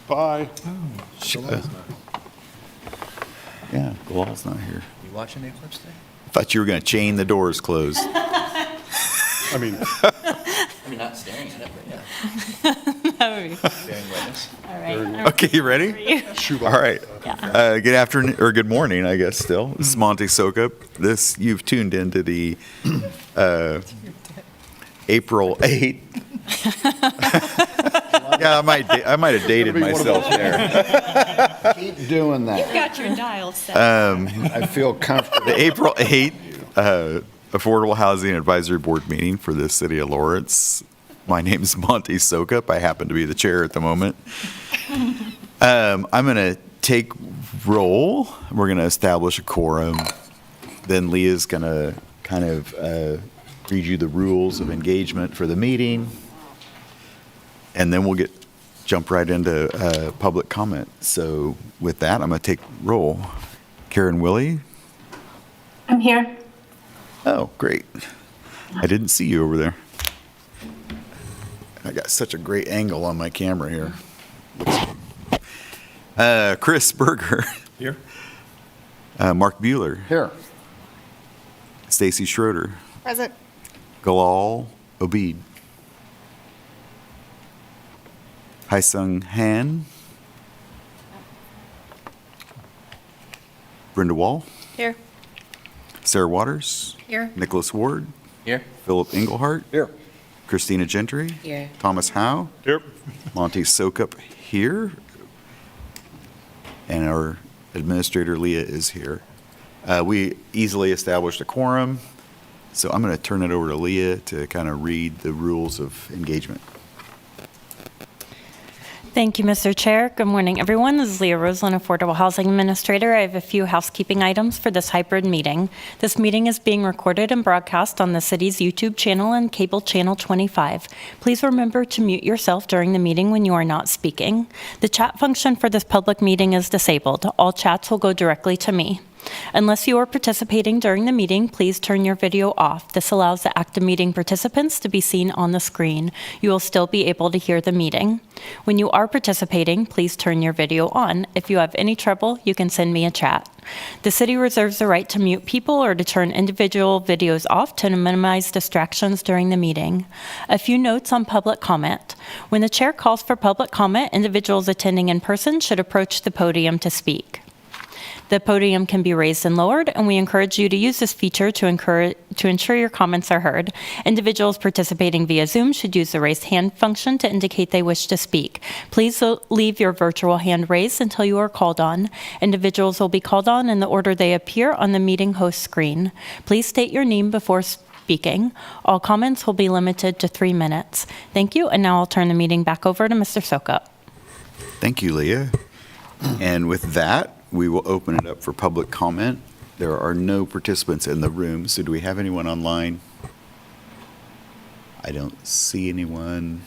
Bye. Yeah, Galal's not here. You watching the eclipse today? I thought you were going to chain the doors closed. I mean, I mean, not staring at it, but yeah. That would be Bearing witness. all right. Okay, you ready? All right. Good afternoon, or good morning, I guess, still. This is Monty Sokup. You've tuned into the April 8th. Yeah, I might have dated myself there. Keep doing that. Got your dial set. I feel comfortable. The April 8th Affordable Housing Advisory Board meeting for the City of Lawrence. My name is Monty Sokup. I happen to be the chair at the moment. I'm going to take roll. We're going to establish a quorum. Then Leah's going to kind of read you the rules of engagement for the meeting. And then we'll jump right into public comment. So with that, I'm going to take roll. Karen Willie? I'm here. Oh, great. I didn't see you over there. I got such a great angle on my camera here. Chris Berger. here. Mark Bueller. Here. Stacy Schroeder. Present. Galal Obid. Haisung Han. Brenda Wall. Here. Sarah Waters. Here. Nicholas Ward. Here? Philip Englehart. Here. Christina Gentry. Here. Thomas Howe. Here. Monty Sokup here. And our administrator, Leah, is here. We easily established a quorum, so I'm going to turn it over to Leah to kind of read the rules of engagement. Thank you, Mr. Chair. Good morning, everyone. This is Leah Roseland, Affordable Housing Administrator. I have a few housekeeping items for this hybrid meeting. This meeting is being recorded and broadcast on the city's YouTube channel and cable channel 25. Please remember to mute yourself during the meeting when you are not speaking. The chat function for this public meeting is disabled. All chats will go directly to me. Unless you are participating during the meeting, please turn your video off. This allows the active meeting participants to be seen on the screen. You will still be able to hear the meeting. When you are participating, please turn your video on. If you have any trouble, you can send me a chat. The city reserves the right to mute people or to turn individual videos off to minimize distractions during the meeting. A few notes on public comment. When the chair calls for public comment, individuals attending in person should approach the podium to speak. The podium can be raised and lowered, and we encourage you to use this feature to ensure your comments are heard. Individuals participating via Zoom should use the raised hand function to indicate they wish to speak. Please leave your virtual hand raised until you are called on. Individuals will be called on in the order they appear on the meeting host screen. Please state your name before speaking. All comments will be limited to 3 minutes. Thank you, and now I'll turn the meeting back over to Mr. Sokup. Thank you, Leah. And with that, we will open it up for public comment. There are no participants in the room, so do we have anyone online? I don't see anyone.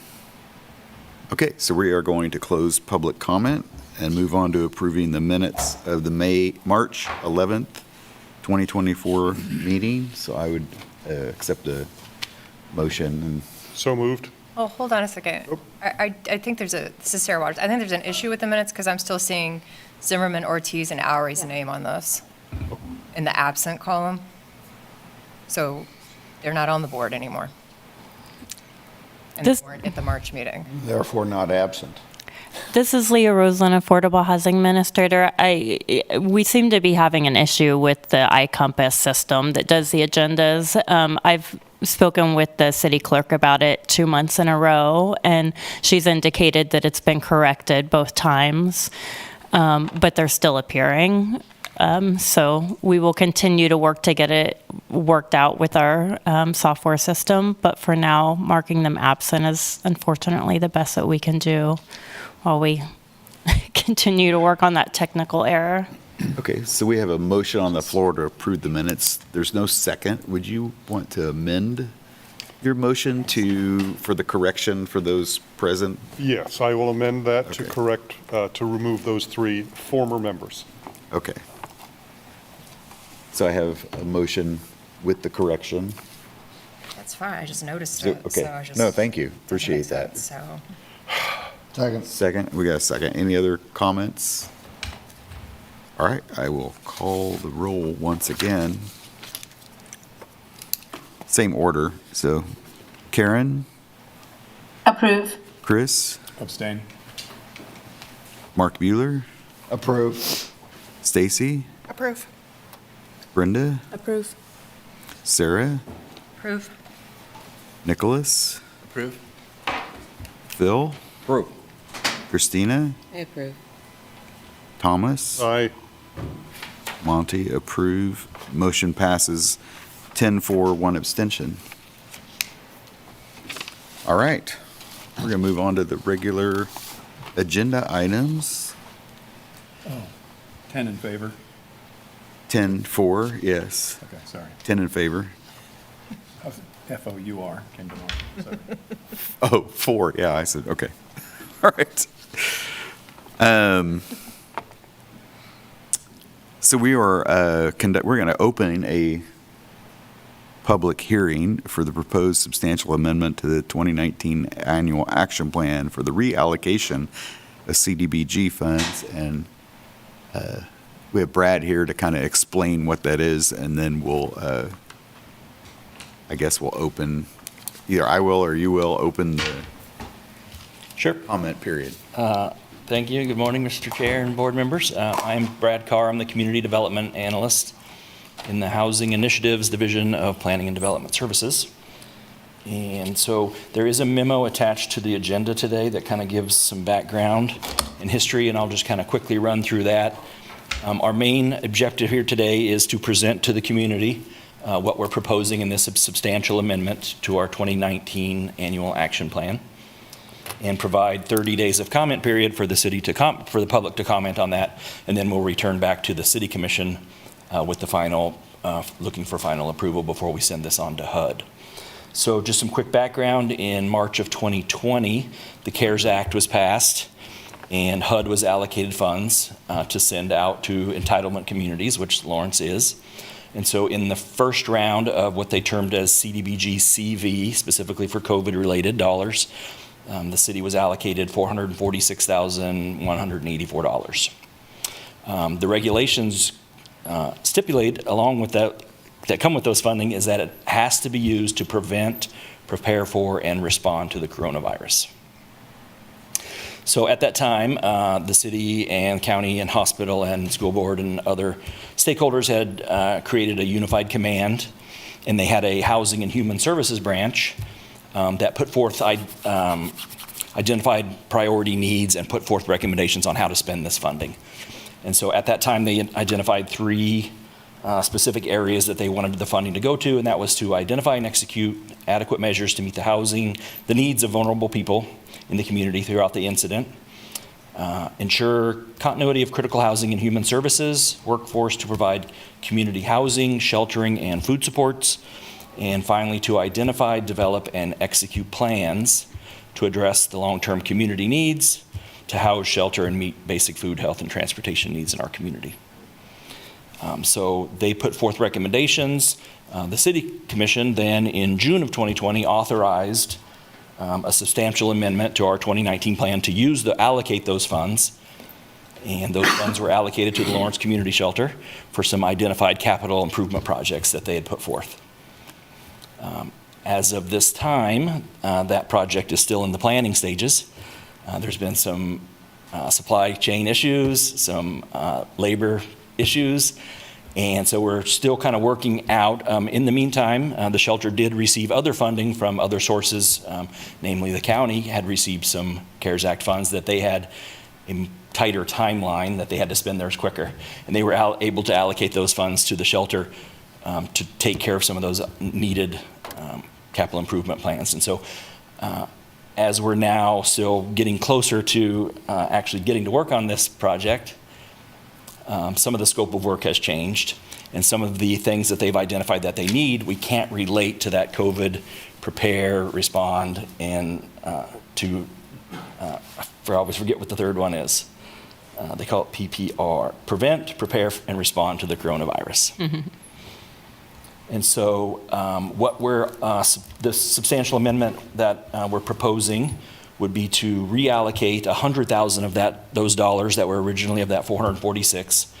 Okay, so we are going to close public comment and move on to approving the minutes of the March 11th, 2024 meeting. So I would accept a motion. So moved. Oh, hold on a second. I think this is Sarah Waters. I think there's an issue with the minutes because I'm still seeing Zimmerman, Ortiz, and Owery's name on this in the absent column. So they're not on the board anymore. And they weren't at the March meeting. Therefore not absent. This is Leah Roseland, Affordable Housing Administrator. We seem to be having an issue with the iCompass system that does the agendas. I've spoken with the city clerk about it 2 months in a row, and she's indicated that it's been corrected both times, but they're still appearing. So we will continue to work to get it worked out with our software system, but for now, marking them absent is unfortunately the best that we can do while we continue to work on that technical error. Okay, so we have a motion on the floor to approve the minutes. There's no second. Would you want to amend your motion for the correction for those present? Yes, I will amend that to Okay. correct, to remove those 3 former members. Okay. So I have a motion with the correction. That's fine. I just noticed So- it. okay. So I just No, thank you. didn't Appreciate fix it, that. So Second. Second, we got a second. Any other comments? All right, I will call the roll once again. Same order, so Karen, Approve. Chris, Abstain. Mark Bueller, Approve. Stacy, Approve. Brenda, Approve. Sarah, Approve. Nicholas, Approve? Phil, Approve. Christina, I approve. Thomas, Aye. Monty, approve. Motion passes 10-4, 1 abstention. All right, we're gonna move on to the regular agenda items. 10 in favor. 10-4, yes. Okay, sorry. 10 in favor. FOUR came to mind. Sorry. Oh, 4, yeah, I said, okay. All right. So we are, we're going to open a public hearing for the proposed substantial amendment to the 2019 Annual Action Plan for the reallocation of CDBG funds. And we have Brad here to kind of explain what that is, and then we'll, I guess we'll open, either I will or you will open the Sure. comment period. Thank you. Good morning, Mr. Chair and board members. I'm Brad Carr. I'm the Community Development Analyst in the Housing Initiatives Division of Planning and Development Services. And so there is a memo attached to the agenda today that kind of gives some background and history, and I'll just kind of quickly run through that. Our main objective here today is to present to the community what we're proposing in this substantial amendment to our 2019 Annual Action Plan, and provide 30 days of comment period for the city to for the public to comment on that, and then we'll return back to the City Commission with the final, looking for final approval before we send this on to HUD. So just some quick background. In March of 2020, the CARES Act was passed, and HUD was allocated funds to send out to entitlement communities, which Lawrence is. And so in the first round of what they termed as CDBG-CV, specifically for COVID-related dollars, the city was allocated $446,184. The regulations stipulate, along with that come with those funding, is that it has to be used to prevent, prepare for, and respond to the coronavirus. So at that time, the city and county and hospital and school board and other stakeholders had created a unified command, and they had a housing and human services branch that put forth identified priority needs and put forth recommendations on how to spend this funding. And so at that time, they identified 3 specific areas that they wanted the funding to go to, and that was to identify and execute adequate measures to meet the needs of vulnerable people in the community throughout the incident, ensure continuity of critical housing and human services, workforce to provide community housing, sheltering, and food supports, and finally to identify, develop, and execute plans to address the long-term community needs, to house, shelter, and meet basic food, health, and transportation needs in our community. So they put forth recommendations. The City Commission then in June of 2020 authorized a substantial amendment to our 2019 plan to allocate those funds. And those funds were allocated to the Lawrence Community Shelter for some identified capital improvement projects that they had put forth. As of this time, that project is still in the planning stages. There's been some supply chain issues, some labor issues, and so we're still kind of working out. In the meantime, the shelter did receive other funding from other sources, namely the county had received some CARES Act funds that they had a tighter timeline that they had to spend theirs quicker, and they were able to allocate those funds to the shelter to take care of some of those needed capital improvement plans. And so as we're now still getting closer to actually getting to work on this project, some of the scope of work has changed, and some of the things that they've identified that they need, we can't relate to that COVID prepare, respond, and I always forget what the third one is. They call it PPR, prevent, prepare, and respond to the coronavirus. Mm-hmm. And so what the substantial amendment that we're proposing would be to reallocate 100,000 of those dollars that were originally of that 446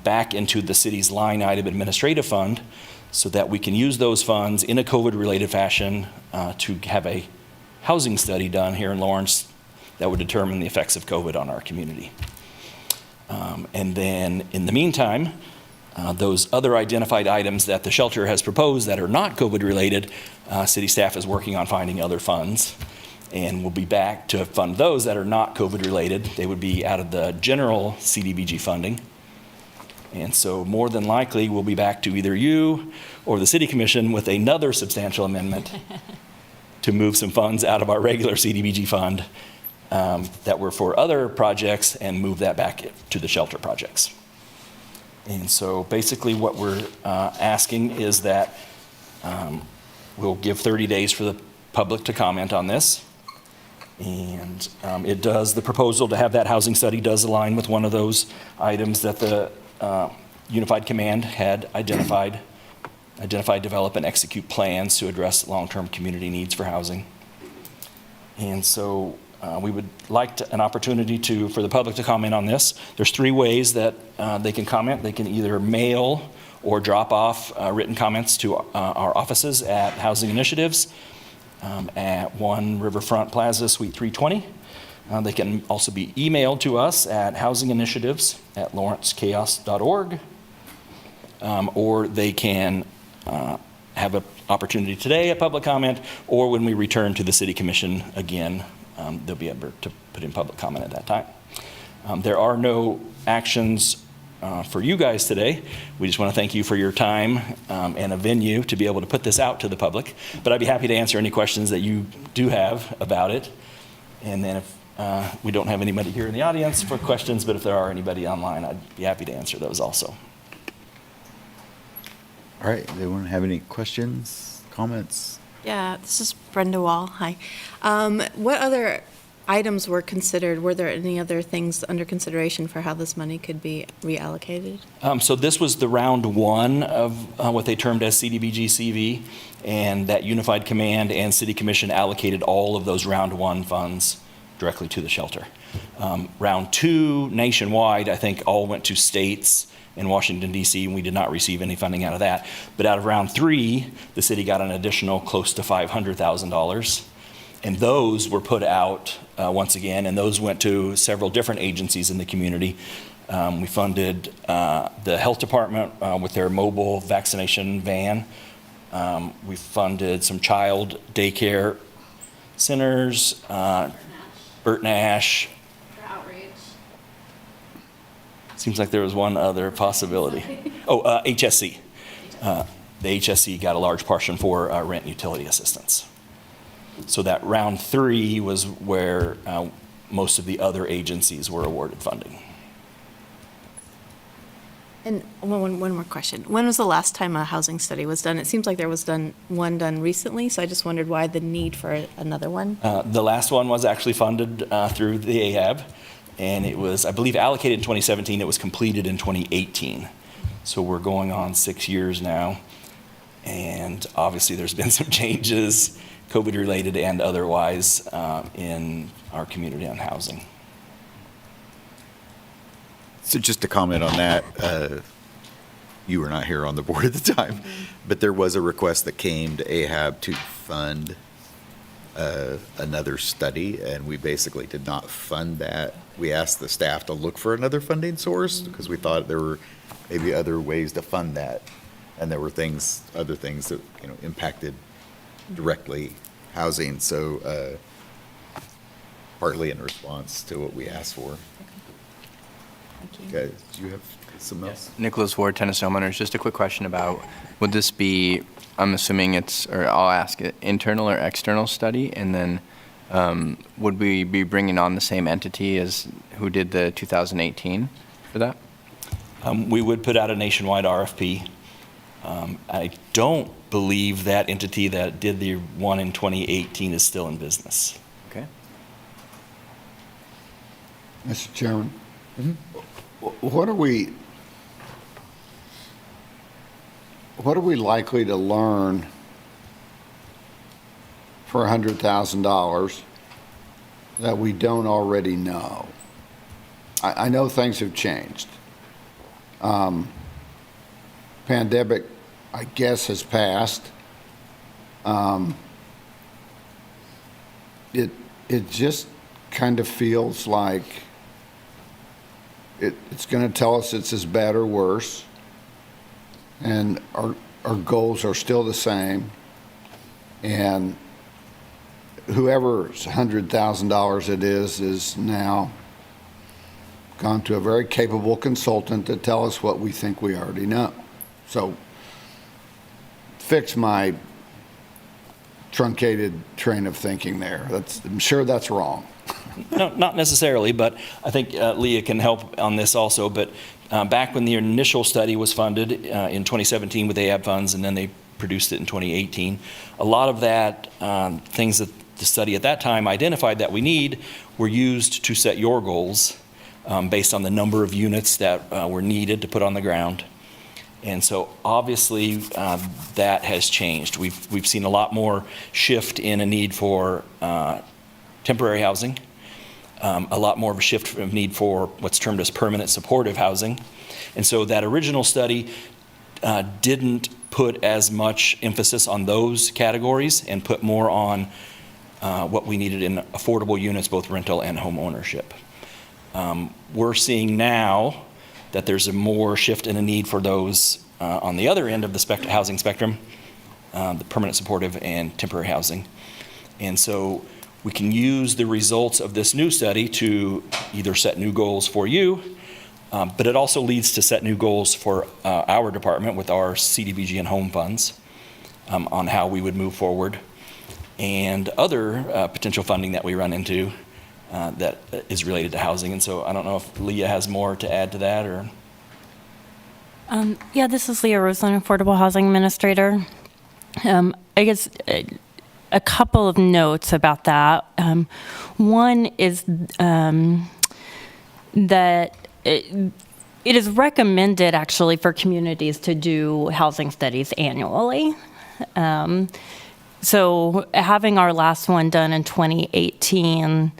back into the city's line item administrative fund so that we can use those funds in a COVID-related fashion to have a housing study done here in Lawrence that would determine the effects of COVID on our community. And then in the meantime, those other identified items that the shelter has proposed that are not COVID-related, city staff is working on finding other funds, and we'll be back to fund those that are not COVID-related. They would be out of the general CDBG funding. And so more than likely, we'll be back to either you or the City Commission with another substantial amendment to move some funds out of our regular CDBG fund that were for other projects and move that back to the shelter projects. And so basically what we're asking is that we'll give 30 days for the public to comment on this. And the proposal to have that housing study does align with one of those items that the Unified Command had identified, develop, and execute plans to address long-term community needs for housing. And so we would like an opportunity for the public to comment on this. There's 3 ways that they can comment. They can either mail or drop off written comments to our offices at Housing Initiatives at 1 Riverfront Plaza, Suite 320. They can also be emailed to us at housinginitiatives@lawrencechaos.org, or they can have an opportunity today, a public comment, or when we return to the City Commission again, they'll be able to put in public comment at that time. There are no actions for you guys today. We just want to thank you for your time and a venue to be able to put this out to the public. But I'd be happy to answer any questions that you do have about it. And then if we don't have anybody here in the audience for questions, but if there are anybody online, I'd be happy to answer those also. All right, anyone have any questions, comments? Yeah, this is Brenda Wall. Hi. What other items were considered? Were there any other things under consideration for how this money could be reallocated? So this was the round 1 of what they termed as CDBG-CV, and that Unified Command and City Commission allocated all of those round 1 funds directly to the shelter. Round 2, nationwide, I think all went to states in Washington, D.C., and we did not receive any funding out of that. But out of round 3, the city got an additional close to $500,000. And those were put out once again, and those went to several different agencies in the community. We funded the health department with their mobile vaccination van. We funded some child daycare centers, Burt Nash. For outreach. Seems like there was one other possibility. HSC. The HSC got a large portion for rent and utility assistance. So that round 3 was where most of the other agencies were awarded funding. And one more question. When was the last time a housing study was done? It seems like there was one done recently, so I just wondered why the need for another one. The last one was actually funded through the AHAB, and it was, I believe, allocated in 2017. It was completed in 2018. So we're going on 6 years now, and obviously there's been some changes, COVID-related and otherwise, in our community on housing. So just to comment on that, you were not here on the board at the time, but there was a request that came to AHAB to fund another study, and we basically did not fund that. We asked the staff to look for another funding source because we thought there were maybe other ways to fund that, and there were other things that impacted directly housing. So partly in response to what we asked for. Okay, do you have something else? Nicholas Ward, tennis homeowners. Just a quick question about, would this be, I'm assuming I'll ask it, internal or external study? And then would we be bringing on the same entity as who did the 2018 for that? We would put out a nationwide RFP. I don't believe that entity that did the one in 2018 is still in business. Okay. Mr. Chairman, what are we likely to learn for $100,000 that we don't already know? I know things have changed. Pandemic, I guess, has passed. It just kind of feels like it's going to tell us it's as bad or worse, and our goals are still the same, and whoever's $100,000 it is now gone to a very capable consultant to tell us what we think we already know. So fix my truncated train of thinking there. I'm sure that's wrong. No, not necessarily, but I think Leah can help on this also. But back when the initial study was funded in 2017 with AHAB funds, and then they produced it in 2018, a lot of that things that the study at that time identified that we need were used to set your goals based on the number of units that were needed to put on the ground. And so obviously that has changed. We've seen a lot more shift in a need for temporary housing, a lot more of a shift of need for what's termed as permanent supportive housing. And so that original study didn't put as much emphasis on those categories and put more on what we needed in affordable units, both rental and home ownership. We're seeing now that there's a more shift in a need for those on the other end of the housing spectrum, the permanent supportive and temporary housing. And so we can use the results of this new study to either set new goals for you, but it also leads to set new goals for our department with our CDBG and home funds on how we would move forward, and other potential funding that we run into that is related to housing. And so I don't know if Leah has more to add to that, or? Yeah, this is Leah Roseland, Affordable Housing Administrator. I guess a couple of notes about that. One is that it is recommended actually for communities to do housing studies annually. So having our last one done in 2018,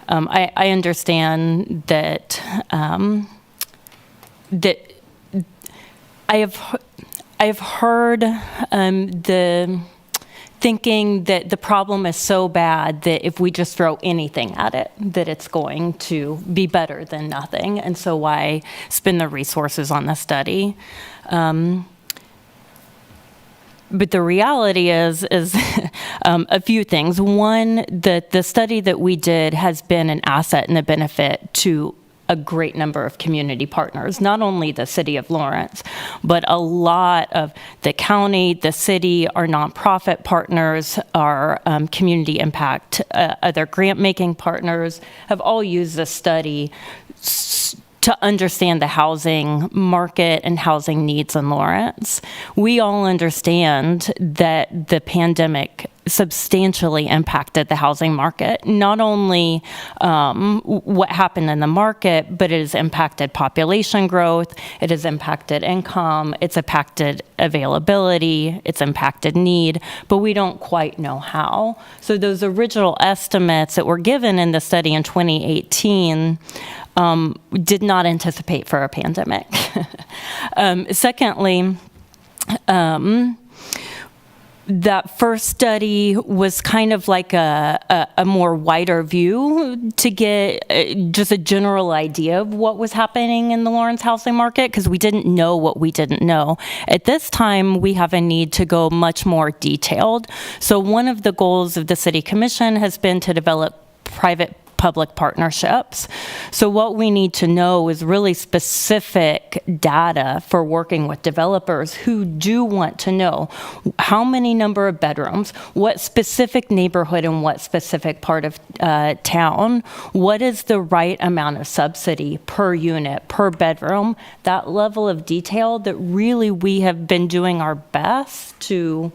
I understand that that I have heard the thinking that the problem is so bad that if we just throw anything at it, that it's going to be better than nothing, and so why spend the resources on the study? But the reality is a few things. One, that the study that we did has been an asset and a benefit to a great number of community partners, not only the city of Lawrence, but a lot of the county, the city, our nonprofit partners, our community impact, other grant-making partners have all used this study to understand the housing market and housing needs in Lawrence. We all understand that the pandemic substantially impacted the housing market. Not only what happened in the market, but it has impacted population growth, it has impacted income, it's impacted availability, it's impacted need, but we don't quite know how. So those original estimates that were given in the study in 2018 did not anticipate for a pandemic. Secondly, that first study was kind of like a more wider view to get just a general idea of what was happening in the Lawrence housing market, because we didn't know what we didn't know. At this time, we have a need to go much more detailed. So one of the goals of the City Commission has been to develop private-public partnerships. So what we need to know is really specific data for working with developers who do want to know how many number of bedrooms, what specific neighborhood and what specific part of town, what is the right amount of subsidy per unit, per bedroom, that level of detail that really we have been doing our best to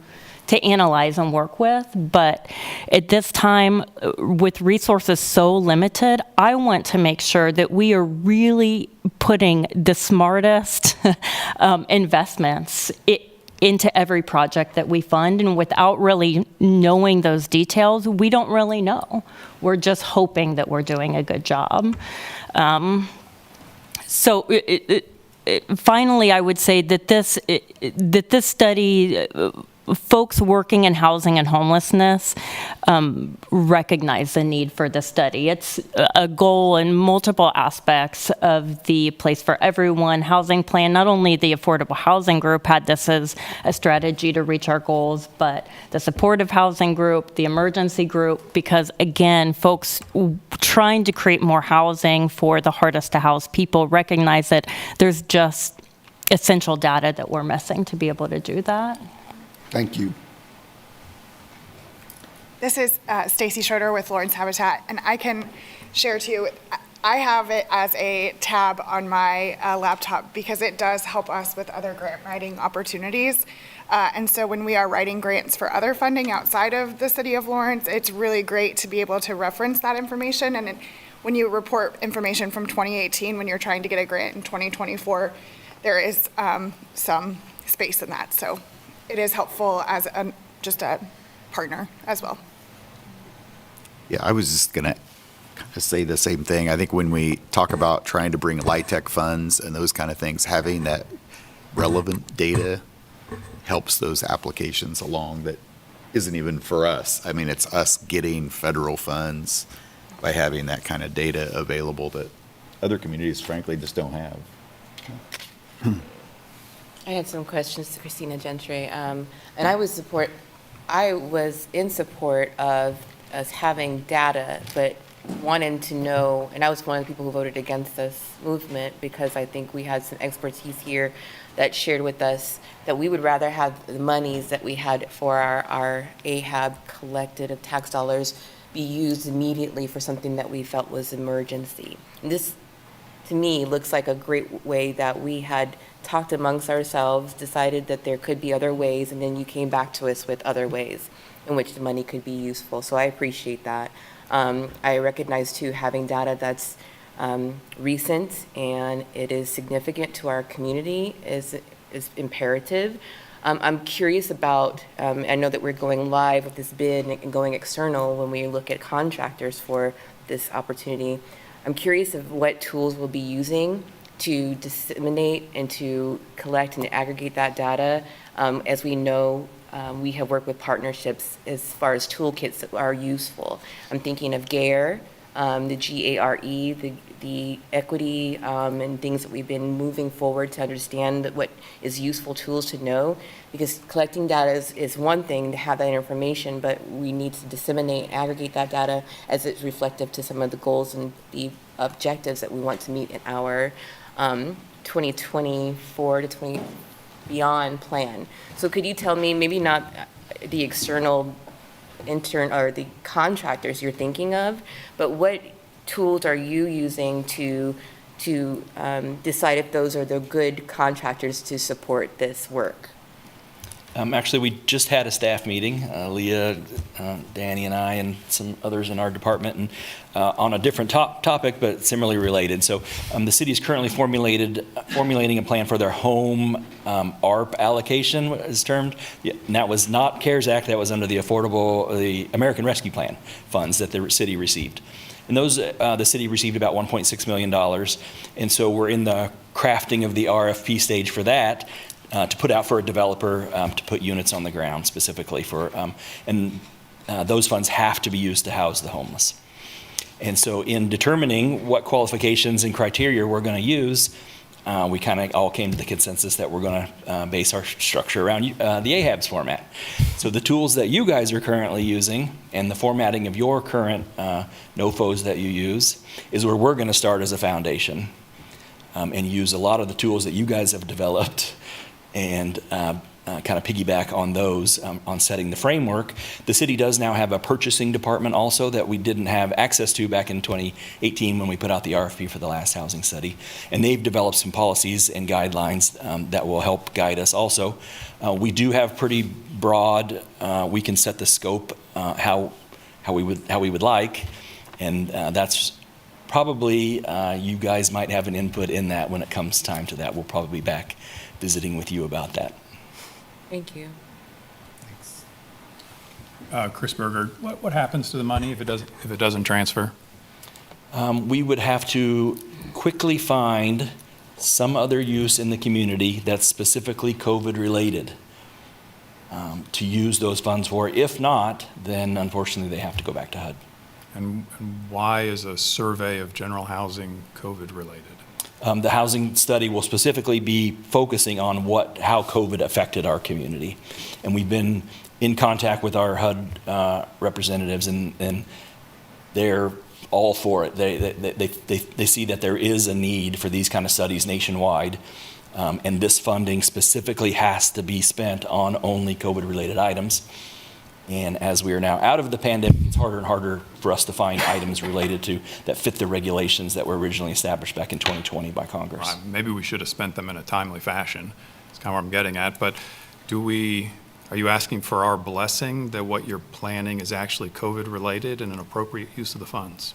analyze and work with. But at this time, with resources so limited, I want to make sure that we are really putting the smartest investments into every project that we fund, and without really knowing those details, we don't really know. We're just hoping that we're doing a good job. So finally, I would say that this study, folks working in housing and homelessness recognize the need for the study. It's a goal in multiple aspects of the Place for Everyone housing plan. Not only the affordable housing group had this as a strategy to reach our goals, but the supportive housing group, the emergency group, because again, folks trying to create more housing for the hardest to house people recognize that there's just essential data that we're missing to be able to do that. Thank you. This is Stacy Schroeder with Lawrence Habitat, and I can share too. I have it as a tab on my laptop because it does help us with other grant writing opportunities. And so when we are writing grants for other funding outside of the city of Lawrence, it's really great to be able to reference that information. And when you report information from 2018, when you're trying to get a grant in 2024, there is some space in that. So it is helpful as just a partner as well. Yeah, I was just going to kind of say the same thing. I think when we talk about trying to bring LIHTC funds and those kind of things, having that relevant data helps those applications along that isn't even for us. I mean, it's us getting federal funds by having that kind of data available that other communities, frankly, just don't have. I had some questions to Christina Gentry, and I was in support of us having data, but wanting to know, and I was one of the people who voted against this movement because I think we had some expertise here that shared with us that we would rather have the monies that we had for our AHAB collected of tax dollars be used immediately for something that we felt was emergency. And this, to me, looks like a great way that we had talked amongst ourselves, decided that there could be other ways, and then you came back to us with other ways in which the money could be useful. So I appreciate that. I recognize, too, having data that's recent and it is significant to our community is imperative. I'm curious about, I know that we're going live with this bid and going external when we look at contractors for this opportunity. I'm curious of what tools we'll be using to disseminate and to collect and aggregate that data. As we know, we have worked with partnerships as far as toolkits that are useful. I'm thinking of GARE, the GARE, the equity and things that we've been moving forward to understand what is useful tools to know, because collecting data is one thing to have that information, but we need to disseminate, aggregate that data as it's reflective to some of the goals and the objectives that we want to meet in our 2024 to 20 beyond plan. So could you tell me, maybe not the external intern or the contractors you're thinking of, but what tools are you using to decide if those are the good contractors to support this work? Actually, we just had a staff meeting, Leah, Danny, and I, and some others in our department, and on a different topic, but similarly related. So the city is currently formulating a plan for their home ARP allocation, what is termed. Yeah, and that was not CARES Act, that was under the American Rescue Plan funds that the city received. And those, the city received about $1.6 million. And so we're in the crafting of the RFP stage for that, to put out for a developer to put units on the ground specifically for, and those funds have to be used to house the homeless. And so in determining what qualifications and criteria we're going to use, we kind of all came to the consensus that we're going to base our structure around the AHAB's format. So the tools that you guys are currently using and the formatting of your current NOFOs that you use is where we're going to start as a foundation and use a lot of the tools that you guys have developed and kind of piggyback on those on setting the framework. The city does now have a purchasing department also that we didn't have access to back in 2018 when we put out the RFP for the last housing study. And they've developed some policies and guidelines that will help guide us also. We do have pretty broad, we can set the scope how we would like, and that's probably, you guys might have an input in that when it comes time to that. We'll probably be back visiting with you about that. Thank you. Chris Berger, what happens to the money if it doesn't transfer? We would have to quickly find some other use in the community that's specifically COVID-related to use those funds for. If not, then unfortunately, they have to go back to HUD. And why is a survey of general housing COVID-related? The housing study will specifically be focusing on how COVID affected our community. And we've been in contact with our HUD representatives, and they're all for it. They see that there is a need for these kind of studies nationwide, and this funding specifically has to be spent on only COVID-related items. And as we are now out of the pandemic, it's harder and harder for us to find items related to that fit the regulations that were originally established back in 2020 by Congress. Maybe we should have spent them in a timely fashion. That's kind of what I'm getting at. But are you asking for our blessing that what you're planning is actually COVID-related and an appropriate use of the funds?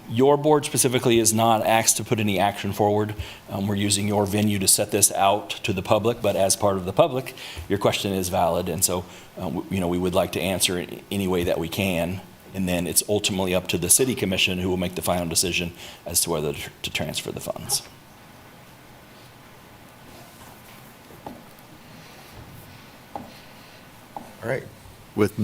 Your board specifically is not asked to put any action forward. We're using your venue to set this out to the public, but as part of the public, your question is valid, and so we would like to answer it any way that we can, and then it's ultimately up to the city commission who will make the final decision as to whether to transfer the funds. All right. With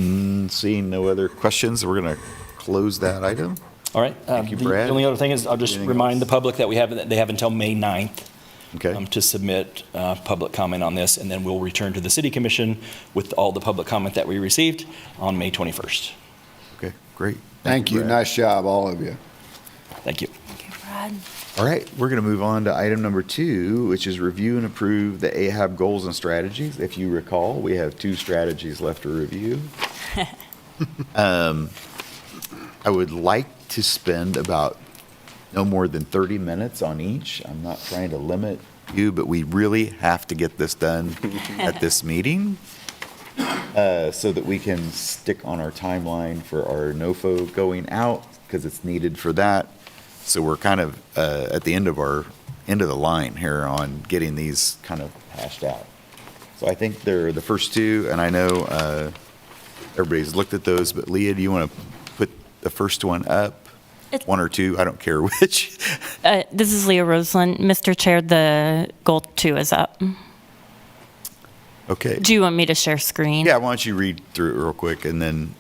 seeing no other questions, we're going to close that item. All right. Thank you, The Brad. only other thing is I'll just Anything remind else? the public that they have until May 9th Okay. to submit public comment on this, and then we'll return to the city commission with all the public comment that we received on May 21st. Okay, great. Thank you. Brad. Nice job, all of you. Thank you. Thank you, Brad. All right, we're going to move on to item number 2, which is review and approve the AHAB goals and strategies. If you recall, we have 2 strategies left to review. I would like to spend about no more than 30 minutes on each. I'm not trying to limit you, but we really have to get this done at this meeting so that we can stick on our timeline for our NOFO going out, because it's needed for that. So we're kind of at the end of the line here on getting these kind of hashed out. So I think they're the first 2, and I know everybody's looked at those, but Leah, do you want to put the first one up? 1 or 2, I don't care which. This is Leah Roseland. Mr. Chair, the goal 2 is up. Okay. Do you want me to share screen? Yeah, why don't you read through it real quick, and then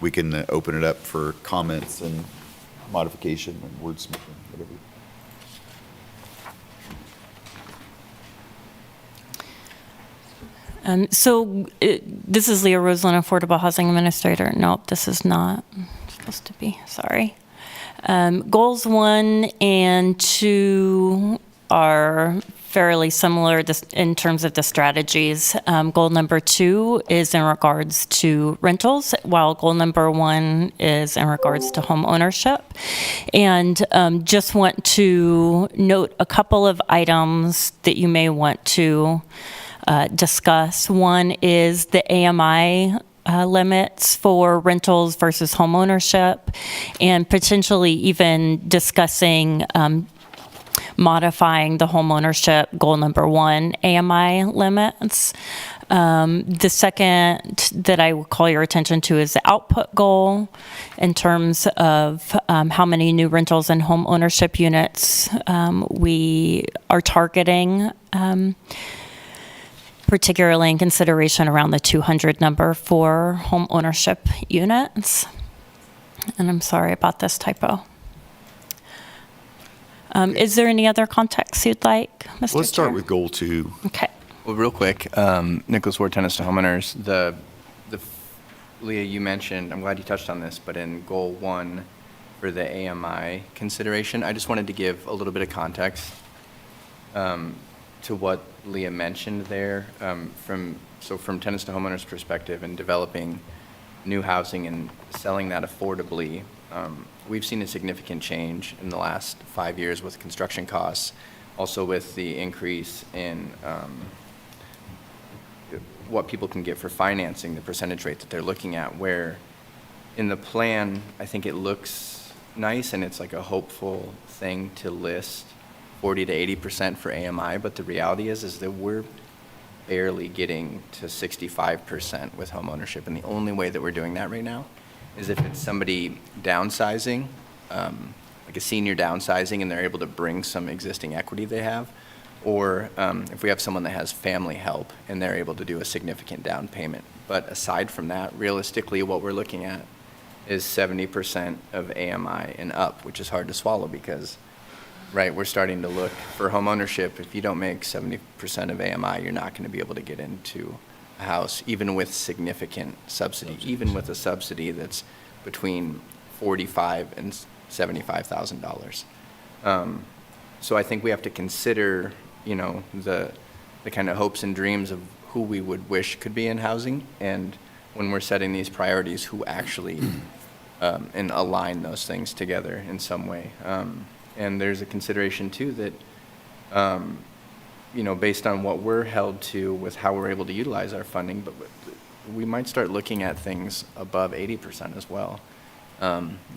we can open it up for comments and modification and wordsmithing, whatever. This is Leah Roseland, Affordable Housing Administrator. Nope, this is not supposed to be. Sorry. Goals 1 and 2 are fairly similar in terms of the strategies. Goal number 2 is in regards to rentals, while goal number 1 is in regards to home ownership. And just want to note a couple of items that you may want to discuss. One is the AMI limits for rentals versus home ownership, and potentially even discussing modifying the home ownership goal number 1 AMI limits. The second that I will call your attention to is the output goal in terms of how many new rentals and home ownership units we are targeting, particularly in consideration around the 200 number for home ownership units. And I'm sorry about this typo. Is there any other context you'd like, Mr. Let's start Chair? with goal 2. Okay. Well, real quick, Nicholas Ward, Tennis to Homeowners, Leah, you mentioned, I'm glad you touched on this, but in goal 1 for the AMI consideration, I just wanted to give a little bit of context to what Leah mentioned there. From Tennis to Homeowners perspective and developing new housing and selling that affordably, we've seen a significant change in the last 5 years with construction costs, also with the increase in what people can get for financing, the percentage rate that they're looking at, where in the plan, I think it looks nice and it's like a hopeful thing to list 40 to 80% for AMI, but the reality is that we're barely getting to 65% with homeownership. And the only way that we're doing that right now is if it's somebody downsizing, like a senior downsizing, and they're able to bring some existing equity they have, or if we have someone that has family help and they're able to do a significant down payment. But aside from that, realistically, what we're looking at is 70% of AMI and up, which is hard to swallow because, right, we're starting to look for home ownership. If you don't make 70% of AMI, you're not going to be able to get into a house, even with significant subsidy, even with a subsidy that's between $45,000 and $75,000. So I think we have to consider, the kind of hopes and dreams of who we would wish could be in housing, and when we're setting these priorities, who actually and align those things together in some way. And there's a consideration too that, based on what we're held to with how we're able to utilize our funding, but we might start looking at things above 80% as well.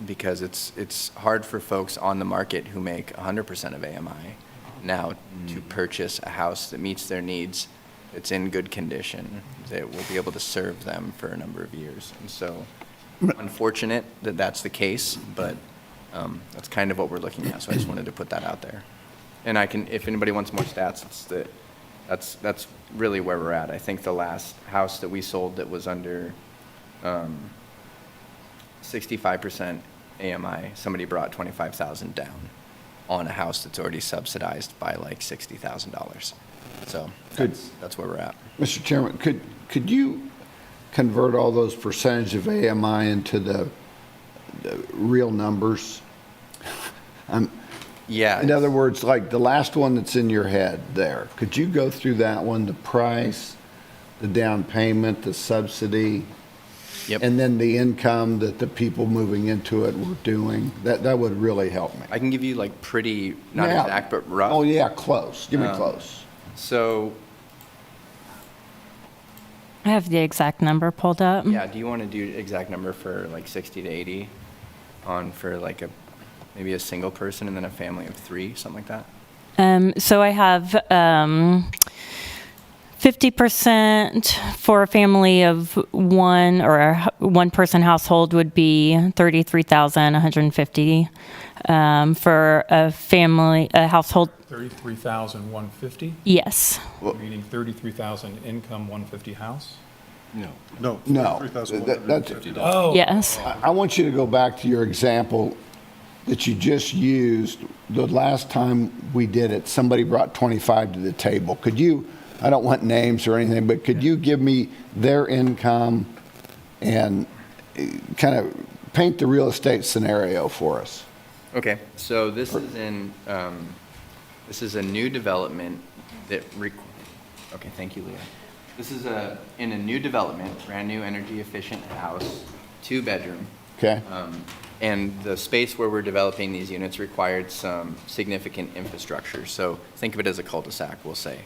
Because it's hard for folks on the market who make 100% of AMI now to purchase a house that meets their needs, it's in good condition, that will be able to serve them for a number of years. And so, unfortunate that that's the case, but that's kind of what we're looking at. So I just wanted to put that out there. And I can, if anybody wants more stats, that's really where we're at. I think the last house that we sold that was under 65% AMI, somebody brought $25,000 down on a house that's already subsidized by like $60,000. So that's where we're at. Mr. Chairman, could you convert all those percentage of AMI into the real numbers? Yeah. In other words, like the last one that's in your head there, could you go through that one, the price, the down payment, the subsidy, Yep. and then the income that the people moving into it were doing? That would really help me. I can give you like pretty, not Yeah. exact, but rough. Oh, yeah, close. Give me close. So, I have the exact number pulled up. yeah, do you want to do exact number for like 60 to 80 on for like maybe a single person and then a family of 3, something like that? So I have 50% for a family of 1 or a 1-person household would be $33,150. For a household, 33,150, yes. meaning 33,000 income, 150 house? No. No. $3,150. Oh. Yes. I want you to go back to your example that you just used. The last time we did it, somebody brought 25 to the table. Could you, I don't want names or anything, but could you give me their income and kind of paint the real estate scenario for us? Okay, so this is a new development that, okay, thank you, Leah. This is in a new development, brand new energy efficient house, 2-bedroom. Okay. And the space where we're developing these units required some significant infrastructure. So think of it as a cul-de-sac, we'll say.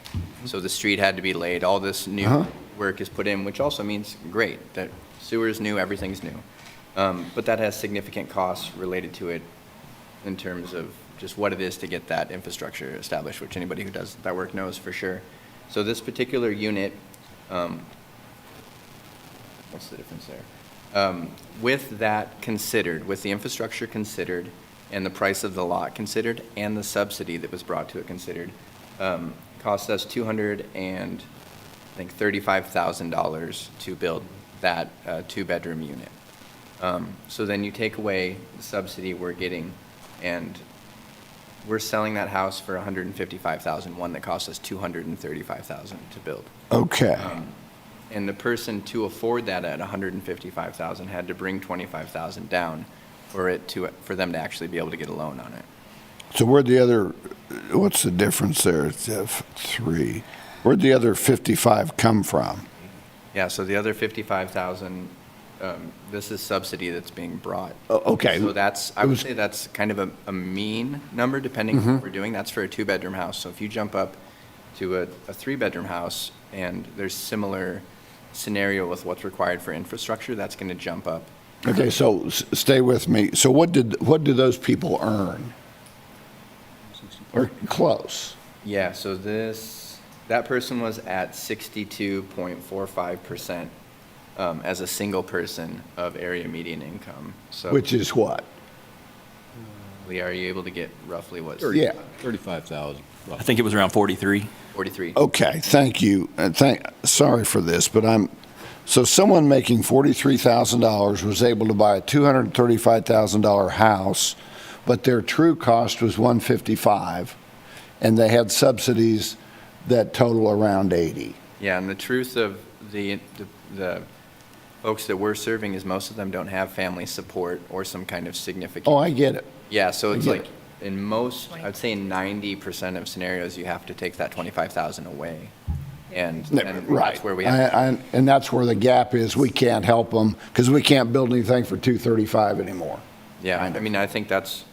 So the street had to be laid, all this new work is put in, which also means great, that sewer's new, everything's new. But that has significant costs related to it in terms of just what it is to get that infrastructure established, which anybody who does that work knows for sure. So this particular unit, what's the difference there? With that considered, with the infrastructure considered, and the price of the lot considered, and the subsidy that was brought to it considered, cost us $235,000 to build that 2-bedroom unit. So then you take away the subsidy we're getting, and we're selling that house for $155,000, one that cost us $235,000 to build. Okay. And the person to afford that at $155,000 had to bring $25,000 down for them to actually be able to get a loan on it. So what's the difference there? It's F3. Where'd the other 55 come from? Yeah, so the other $55,000, this is subsidy that's being brought. Okay. So I would say that's kind of a mean number, depending on what we're doing. That's for a 2-bedroom house. So if you jump up to a 3-bedroom house and there's similar scenario with what's required for infrastructure, that's going to jump up. Okay, so stay with me. So what do those people earn? Or close? Yeah, so this That person was at 62.45% as a single person of area median income. So, Which is what? Lee, are you able to get roughly what? Yeah. 35,000. I think it was around 43. 43. Okay, thank you. Sorry for this, but so someone making $43,000 was able to buy a $235,000 house, but their true cost was $155,000, and they had subsidies that total around $80,000. Yeah, and the truth of the folks that we're serving is most of them don't have family support or some kind of significant. Oh, I get it. Yeah, so it's get like, in most, I'd say in 90% of scenarios, you have to take that 25,000 away. And Right. that's where we have. And that's where the gap is. We can't help them because we can't build anything for $235,000 anymore. Yeah, I mean, I think that's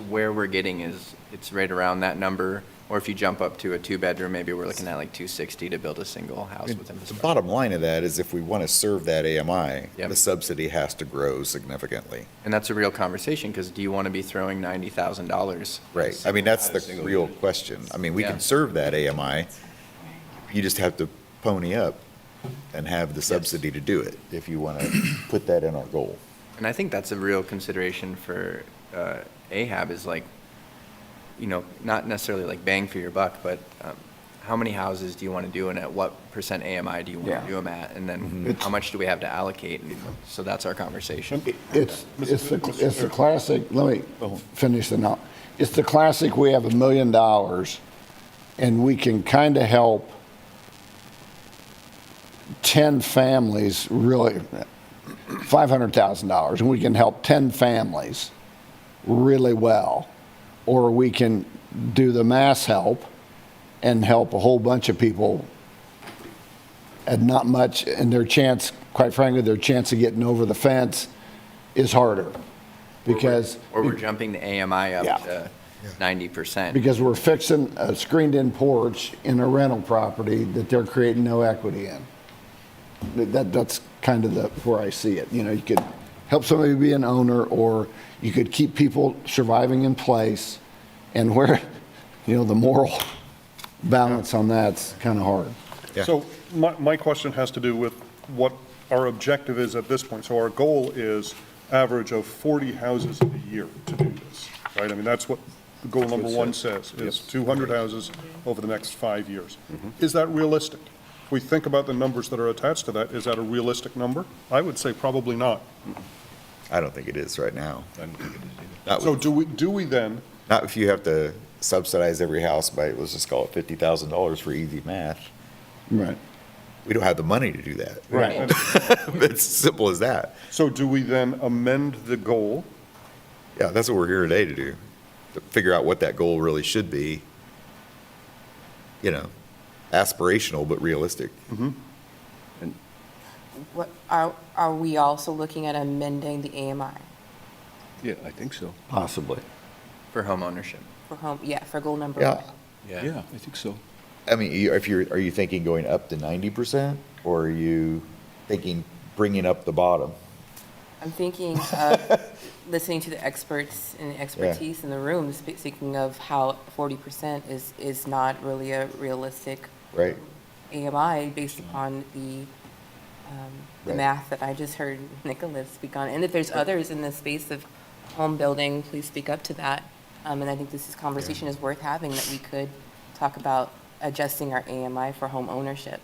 where we're getting is, it's right around that number. Or if you jump up to a 2-bedroom, maybe we're looking at like 260 to build a single house with The infrastructure. bottom line of that is if we want to serve that AMI, Yep. the subsidy has to grow significantly. And that's a real conversation, because do you want to be throwing $90,000? Right. I mean, that's the real question. I mean, we Yeah. can serve that AMI. You just have to pony up and have the subsidy to do it if you want to put that in our goal. And I think that's a real consideration for AHAB is like, not necessarily like bang for your buck, but how many houses do you want to do and at what percent AMI do you want to do them at? And then how much do we have to allocate? And so that's our conversation. It's the classic, let me finish the note. It's the classic, we have $1 million and we can kind of help 10 families, really, $500,000, and we can help 10 families really well. Or we can do the mass help and help a whole bunch of people and not much, and their chance, quite frankly, their chance of getting over the fence is harder. Because. Or we're jumping the AMI up Yeah. to 90%. Because we're fixing a screened-in porch in a rental property that they're creating no equity in. That's kind of where I see it. You could help somebody be an owner, or you could keep people surviving in place, and where, the moral balance on that's kind of hard. Yeah. So my question has to do with what our objective is at this point. So our goal is average of 40 houses a year to do this, right? I mean, that's what goal number one says, is 200 houses over the next 5 years. Is that realistic? If we think about the numbers that are attached to that, is that a realistic number? I would say probably not. I don't think it is right now. So do we then, Not if you have to subsidize every house by, let's just call it $50,000 for easy math. Right. We don't have the money to do that. right, It's simple as that. so do we then amend the goal? Yeah, that's what we're here today to do, to figure out what that goal really should be. Aspirational but realistic. What, are we also looking at amending the AMI Yeah, I think so. Possibly. For home ownership. for for goal number Yeah. one? Yeah, I think so. I mean, are you thinking going up to 90%, or are you thinking bringing up the bottom? I'm thinking of listening to the experts and the expertise in the room, speaking of how 40% is not really a realistic Right. AMI based upon the Right. math that I just heard Nicholas speak on. And if there's others in the space of home building, please speak up to that. And I think this conversation is worth having, that we could talk about adjusting our AMI for home ownership.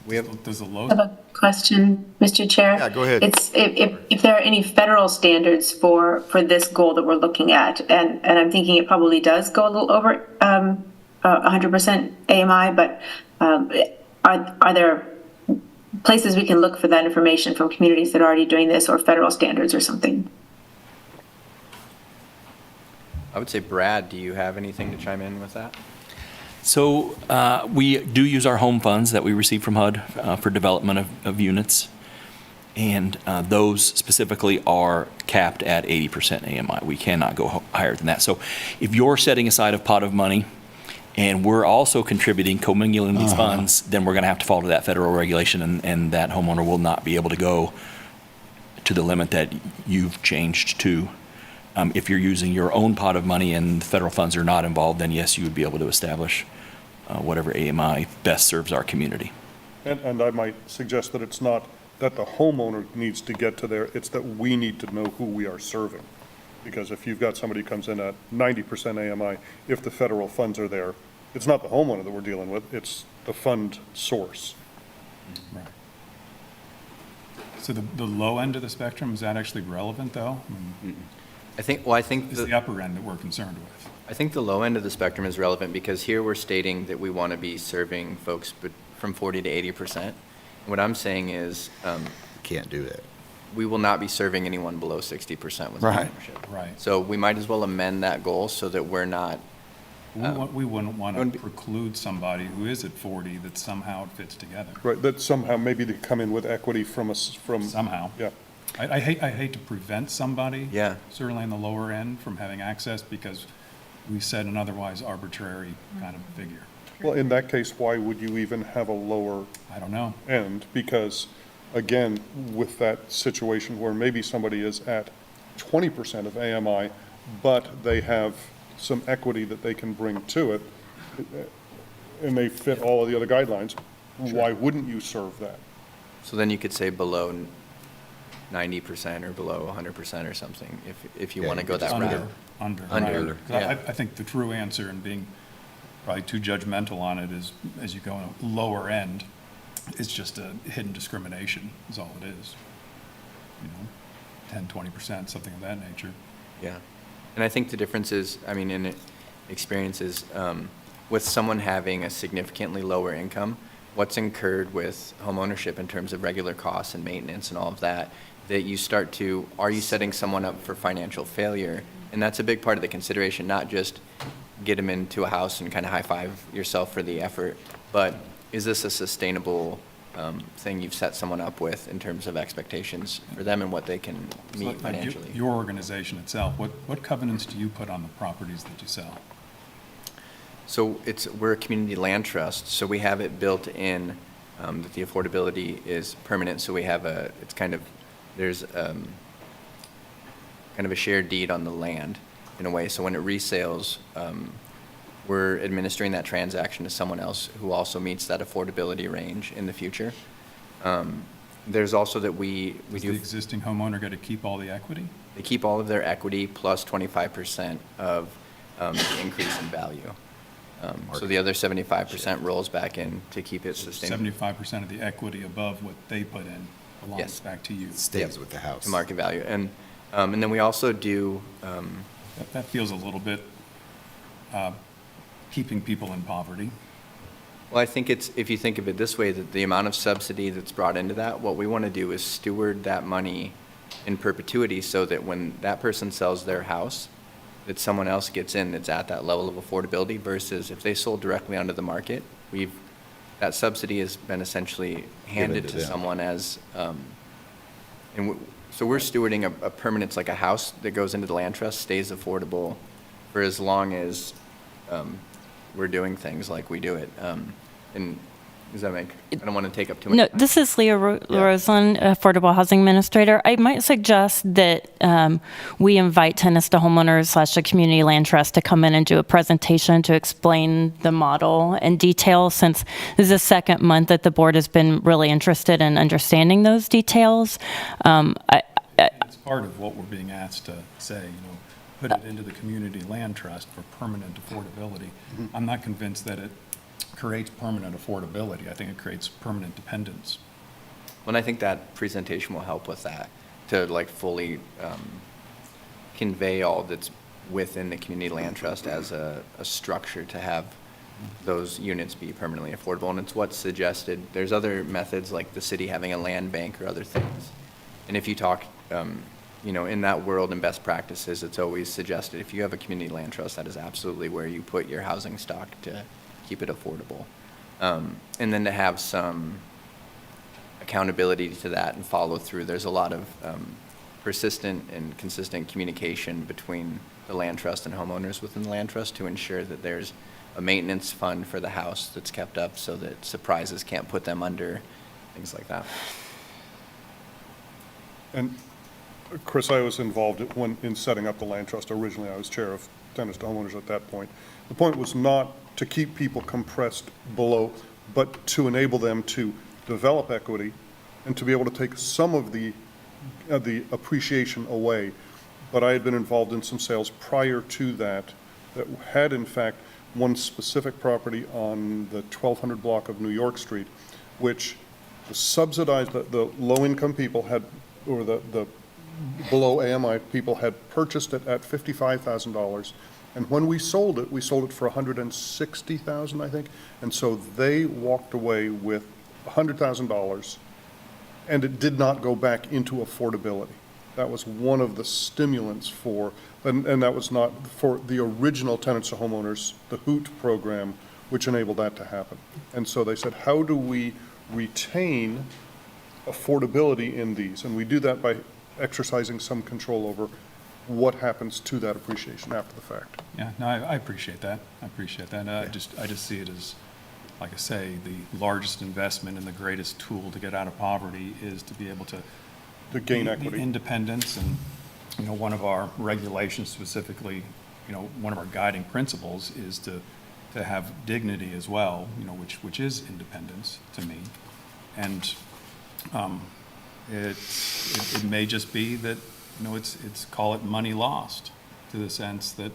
We have, Does the I low, have a question, Mr. Chair. Yeah, go ahead. It's if there are any federal standards for this goal that we're looking at, and I'm thinking it probably does go a little over 100% AMI, but are there places we can look for that information from communities that are already doing this, or federal standards or something? I would say, Brad, do you have anything to chime in with that? So we do use our home funds that we receive from HUD for development of units. And those specifically are capped at 80% AMI. We cannot go higher than that. So if you're setting aside a pot of money and we're also contributing, commingling these funds, then we're going to have to follow that federal regulation, and that homeowner will not be able to go to the limit that you've changed to. If you're using your own pot of money and the federal funds are not involved, then yes, you would be able to establish whatever AMI best serves our community. And I might suggest that it's not that the homeowner needs to get to there, it's that we need to know who we are serving. Because if you've got somebody who comes in at 90% AMI, if the federal funds are there, it's not the homeowner that we're dealing with, it's the fund source. Right. So the low end of the spectrum, is that actually relevant, though? I think It's the upper end that we're concerned with. I think the low end of the spectrum is relevant because here we're stating that we want to be serving folks from 40 to 80%. What I'm saying is, Can't do that. we will not be serving anyone below 60% with Right. homeownership. Right. So we might as well amend that goal so that we're not, We wouldn't want to preclude somebody who is at 40 that somehow it fits together. Right, that somehow maybe they come in with equity from us, from. Somehow. Yeah. I hate to prevent somebody. Yeah. Certainly in the lower end from having access because we set an otherwise arbitrary kind of figure. Well, in that case, why would you even have a lower I don't know. end? Because, again, with that situation where maybe somebody is at 20% of AMI, but they have some equity that they can bring to it, and they fit all of the other guidelines, why wouldn't you serve that? so then you could say below 90% or below 100% or something, if you Yeah, want to you go could that just route. Under. Under, Right. yeah. I think the true answer, and being probably too judgmental on it, is as you go in a lower end, it's just a hidden discrimination is all it is. 10, 20%, something of that nature. Yeah. And I think the difference is, I mean, in experiences, with someone having a significantly lower income, what's incurred with homeownership in terms of regular costs and maintenance and all of that, that you start to, are you setting someone up for financial failure? And that's a big part of the consideration, not just get them into a house and kind of high five yourself for the effort, but is this a sustainable thing you've set someone up with in terms of expectations for them and what they can meet Like financially? your organization itself, what covenants do you put on the properties that you sell? So we're a community land trust, so we have it built in that the affordability is permanent, so we have there's kind of a shared deed on the land in a way, so when it resales, we're administering that transaction to someone else who also meets that affordability range in the future. There's also that we Does do. the existing homeowner get to keep all the equity? They keep all of their equity plus 25% of the increase in value. So the other 75% rolls back in to keep it sustainable. 75% of the equity above what they put in belongs Yes. back to you. Stays with the house. To market value. And then we also do, That feels a little bit keeping people in poverty. well, I think it's, if you think of it this way, that the amount of subsidy that's brought into that, what we want to do is steward that money in perpetuity so that when that person sells their house, that someone else gets in that's at that level of affordability versus if they sold directly onto the market, that subsidy has been essentially handed to to them. someone as, so we're stewarding a permanence, like a house that goes into the land trust stays affordable for as long as we're doing things like we do it. And does that make, I don't want to take up too much No, time. this is Leah Roseland, Affordable Housing Administrator. I might suggest that we invite tenants to homeowners / the community land trust to come in and do a presentation to explain the model in detail, since this is the second month that the board has been really interested in understanding those details. It's part of what we're being asked to say, put it into the community land trust for permanent affordability. I'm not convinced that it creates permanent affordability. I think it creates permanent dependence. Well, and I think that presentation will help with that, to like fully convey all that's within the community land trust as a structure to have those units be permanently affordable. And it's what's suggested. There's other methods like the city having a land bank or other things. And if you talk, in that world and best practices, it's always suggested if you have a community land trust, that is absolutely where you put your housing stock to keep it affordable. And then to have some accountability to that and follow through. There's a lot of persistent and consistent communication between the land trust and homeowners within the land trust to ensure that there's a maintenance fund for the house that's kept up so that surprises can't put them under, things like that. And Chris, I was involved in setting up the land trust. Originally, I was chair of tenants to homeowners at that point. The point was not to keep people compressed below, but to enable them to develop equity and to be able to take some of the appreciation away. But I had been involved in some sales prior to that had in fact one specific property on the 1200 block of New York Street, which subsidized, the low-income people had, or the below AMI people had purchased it at $55,000. And when we sold it for $160,000, I think. And so they walked away with $100,000, and it did not go back into affordability. That was one of the stimulants for, and that was not for the original tenants to homeowners, the HOOT program, which enabled that to happen. And so they said, how do we retain affordability in these? And we do that by exercising some control over what happens to that appreciation after the fact. Yeah, no, I appreciate that. I appreciate that. I just see it as, like I say, the largest investment and the greatest tool to get out of poverty is to be able to gain the equity. Independence, and, you know, one of our regulations specifically, you know, one of our guiding principles is to have dignity as well, you know, which is independence to me. And it may just be that, you know, it's call it money lost, to the sense that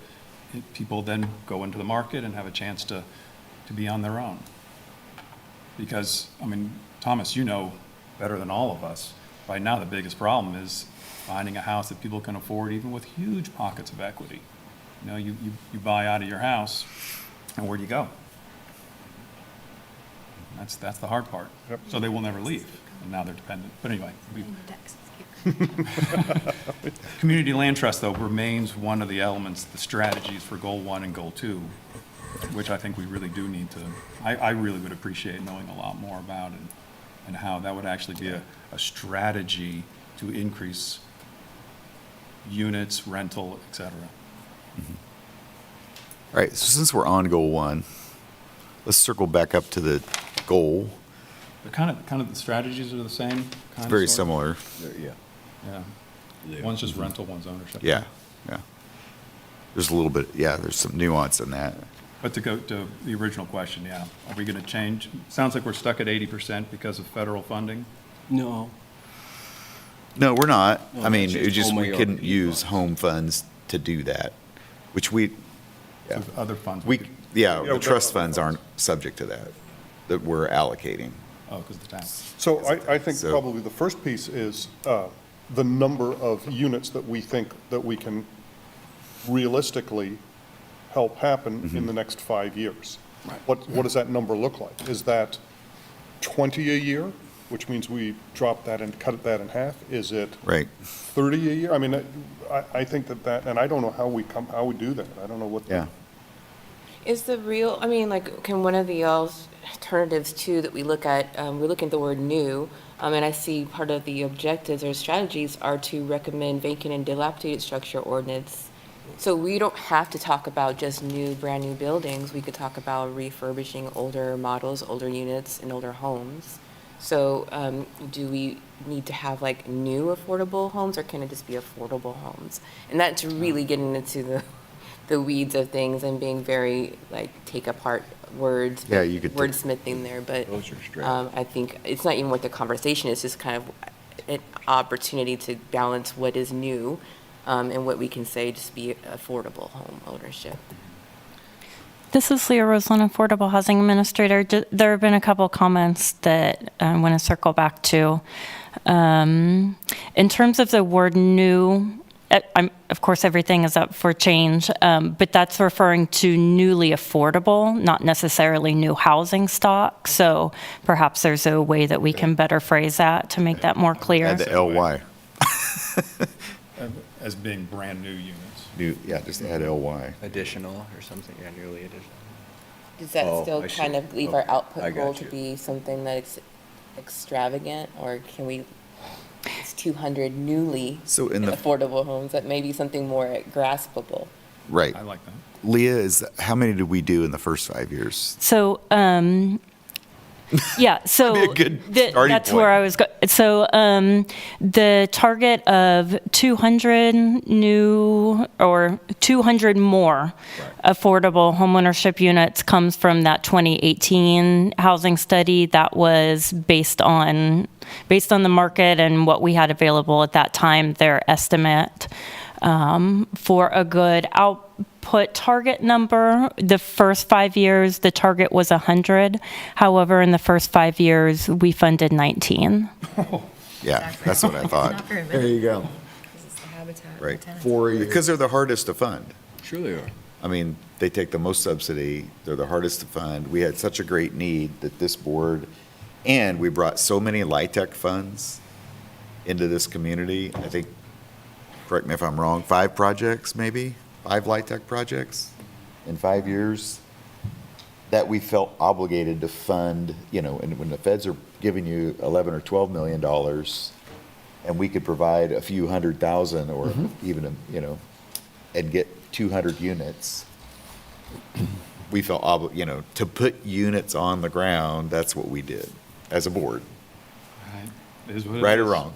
people then go into the market and have a chance to be on their own. Because, I mean, Thomas, you know better than all of us, right now the biggest problem is finding a house that people can afford, even with huge pockets of equity. You know, you buy out of your house, and where do you go? That's the hard part. Yep. So they will never leave, and now they're dependent. But anyway, Community Land Trust, though, remains one of the elements, the strategies for Goal 1 and Goal 2, which I think we really do need to, I really would appreciate knowing a lot more about, and how that would actually be a strategy to increase units, rental, et cetera. All right, so since we're on Goal 1, let's circle back up to the goal. But kind of the strategies are the same? It's very similar. Yeah. Yeah. One's just rental, one's ownership. Yeah, yeah. There's a little bit, yeah, there's some nuance in that. But to go to the original question, yeah, are we going to change? Sounds like we're stuck at 80% because of federal funding. No. No, we're not. No, I mean, it's it just, we home couldn't ARP use funds. home funds to do that, which we, yeah. So other funds. Yeah, Yeah, the trust other funds aren't subject to that we're allocating. Oh, because of the tax. So I think So- probably the first piece is the number of units that we think that we can realistically help happen in the next 5 years. What does that number look like? Is that 20 a year, which means we drop that and cut that in half? Is it Right. 30 a year? I mean, I think that, and I don't know how we do that. I don't know what. Yeah. Is the real, I mean, like, can one of the alternatives too that we look at, we're looking at the word new, and I see part of the objectives or strategies are to recommend vacant and dilapidated structure ordinance. So we don't have to talk about just new, brand new buildings. We could talk about refurbishing older models, older units, and older homes. So do we need to have like new affordable homes, or can it just be affordable homes? And that's really getting into the weeds of things and being very like take apart words, Yeah, you could wordsmithing there. But Those are strategies. I think it's not even worth the conversation. It's just kind of an opportunity to balance what is new and what we can say just be affordable home ownership. This is Leah Roslin, Affordable Housing Administrator. There have been a couple comments that I want to circle back to. In terms of the word new, of course, everything is up for change, but that's referring to newly affordable, not necessarily new housing stock. So perhaps there's a way that we can better phrase that to make that more clear. Add the LY. As being brand new units. New, yeah, just add LY. Additional or something, yeah, newly additional. Does that Oh, still I see. kind of leave Oh, our I output goal got to you. be something that's extravagant, or can we, it's 200 newly So in the, affordable homes, that may be something more graspable? right. I like that. Leah, how many did we do in the first 5 years? So Yeah, so That'd be a good starting that's point. where I was going. So the target of 200 new or 200 more affordable homeownership units comes from that 2018 housing study that was based on the market and what we had available at that time. Their estimate for a good output target number, the first 5 years, the target was 100. However, in the first 5 years, we funded 19. Yeah, that's what I thought. Not very There many. you go. Because it's the habitat. Right. and tenants. 4 years. Because they're the hardest to fund. Sure they are. I mean, they take the most subsidy, they're the hardest to fund. We had such a great need that this board, and we brought so many LIHTC funds into this community. I think, correct me if I'm wrong, 5 projects maybe? 5 LIHTC projects in 5 years that we felt obligated to fund, and when the feds are giving you 11 or 12 million dollars, and we could provide a few 100,000 or even, and get 200 units, we felt to put units on the ground, that's what we did as a board, It is what it right or is. wrong.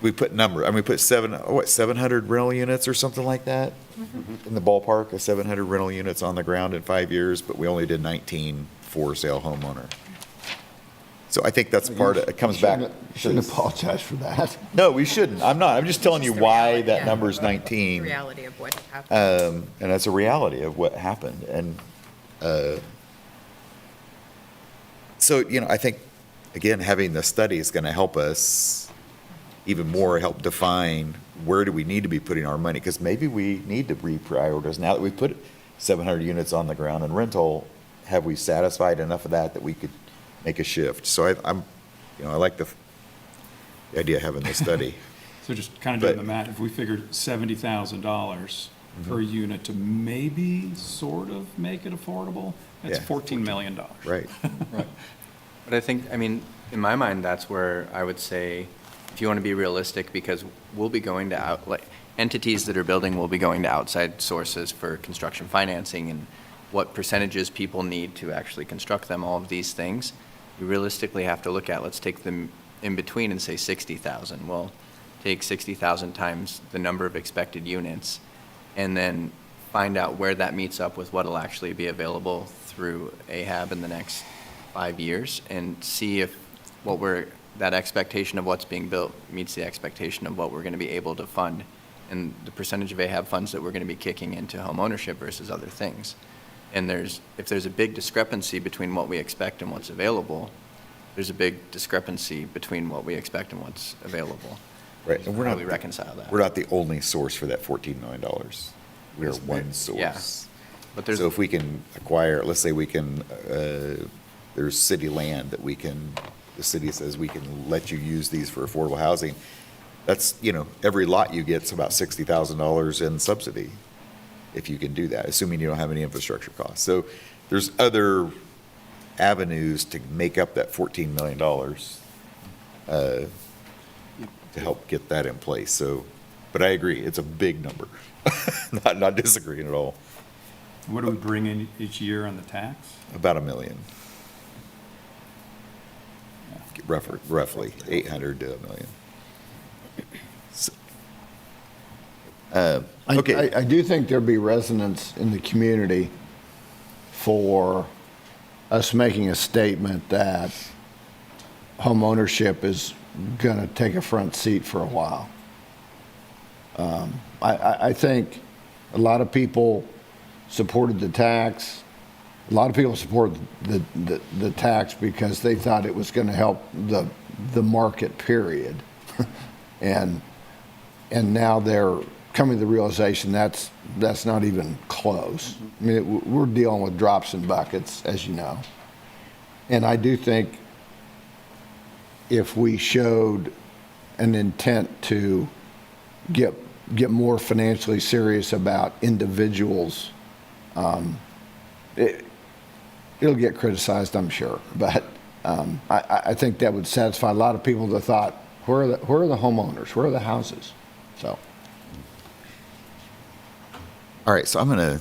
We put 700 rental units or something like that in the ballpark of 700 rental units on the ground in 5 years, but we only did 19 for sale homeowner. So I think that's part of it. Comes back. Shouldn't apologize for that. No, we shouldn't. I'm not. I'm just telling you Just the why reality, that yeah. number's The 19. reality of what happened. And that's a reality of what happened. And so, I think, again, having the study is going to help us even more, help define where do we need to be putting our money, because maybe we need to reprioritize. Now that we put 700 units on the ground in rental, have we satisfied enough of that we could make a shift? So I like the idea of having the study. So just kind of doing But- the math, if we figured $70,000 per unit to maybe sort of make it affordable, that's Yeah. $14 million. Right. But I think, in my mind, that's where I would say, if you want to be realistic, because we'll be going to entities that are building will be going to outside sources for construction financing and what percentages people need to actually construct them, all of these things. You realistically have to look at, let's take them in between and say 60,000. Well, take 60,000 times the number of expected units and then find out where that meets up with what will actually be available through AHAB in the next 5 years and see if that expectation of what's being built meets the expectation of what we're going to be able to fund and the percentage of AHAB funds that we're going to be kicking into home ownership versus other things. And if there's a big discrepancy between what we expect and what's available, there's a big discrepancy between what we expect and what's available. Right. And How do we reconcile that? We're not the only source for that $14 million. We are one Yeah. source. But there's, So if we can acquire, let's say we can, there's city land that the city says we can let you use these for affordable housing. That's, every lot you get's about $60,000 in subsidy, if you can do that, assuming you don't have any infrastructure costs. So there's other avenues to make up that $14 million to help get that in place. So, but I agree, it's a big number. Not disagreeing at all. What do we bring in each year on the tax? About $1 million. Roughly 800 to $1 million. So, okay. I do think there'd be resonance in the community for us making a statement that home ownership is going to take a front seat for a while. I think a lot of people supported the tax. A lot of people supported the tax because they thought it was going to help the market, period. And now they're coming to the realization that's not even close. I mean, we're dealing with drops and buckets, as you know. And I do think if we showed an intent to get more financially serious about individuals, it'll get criticized, I'm sure. But I think that would satisfy a lot of people that thought, where are the homeowners? Where are the houses? So. All right, so I'm going to,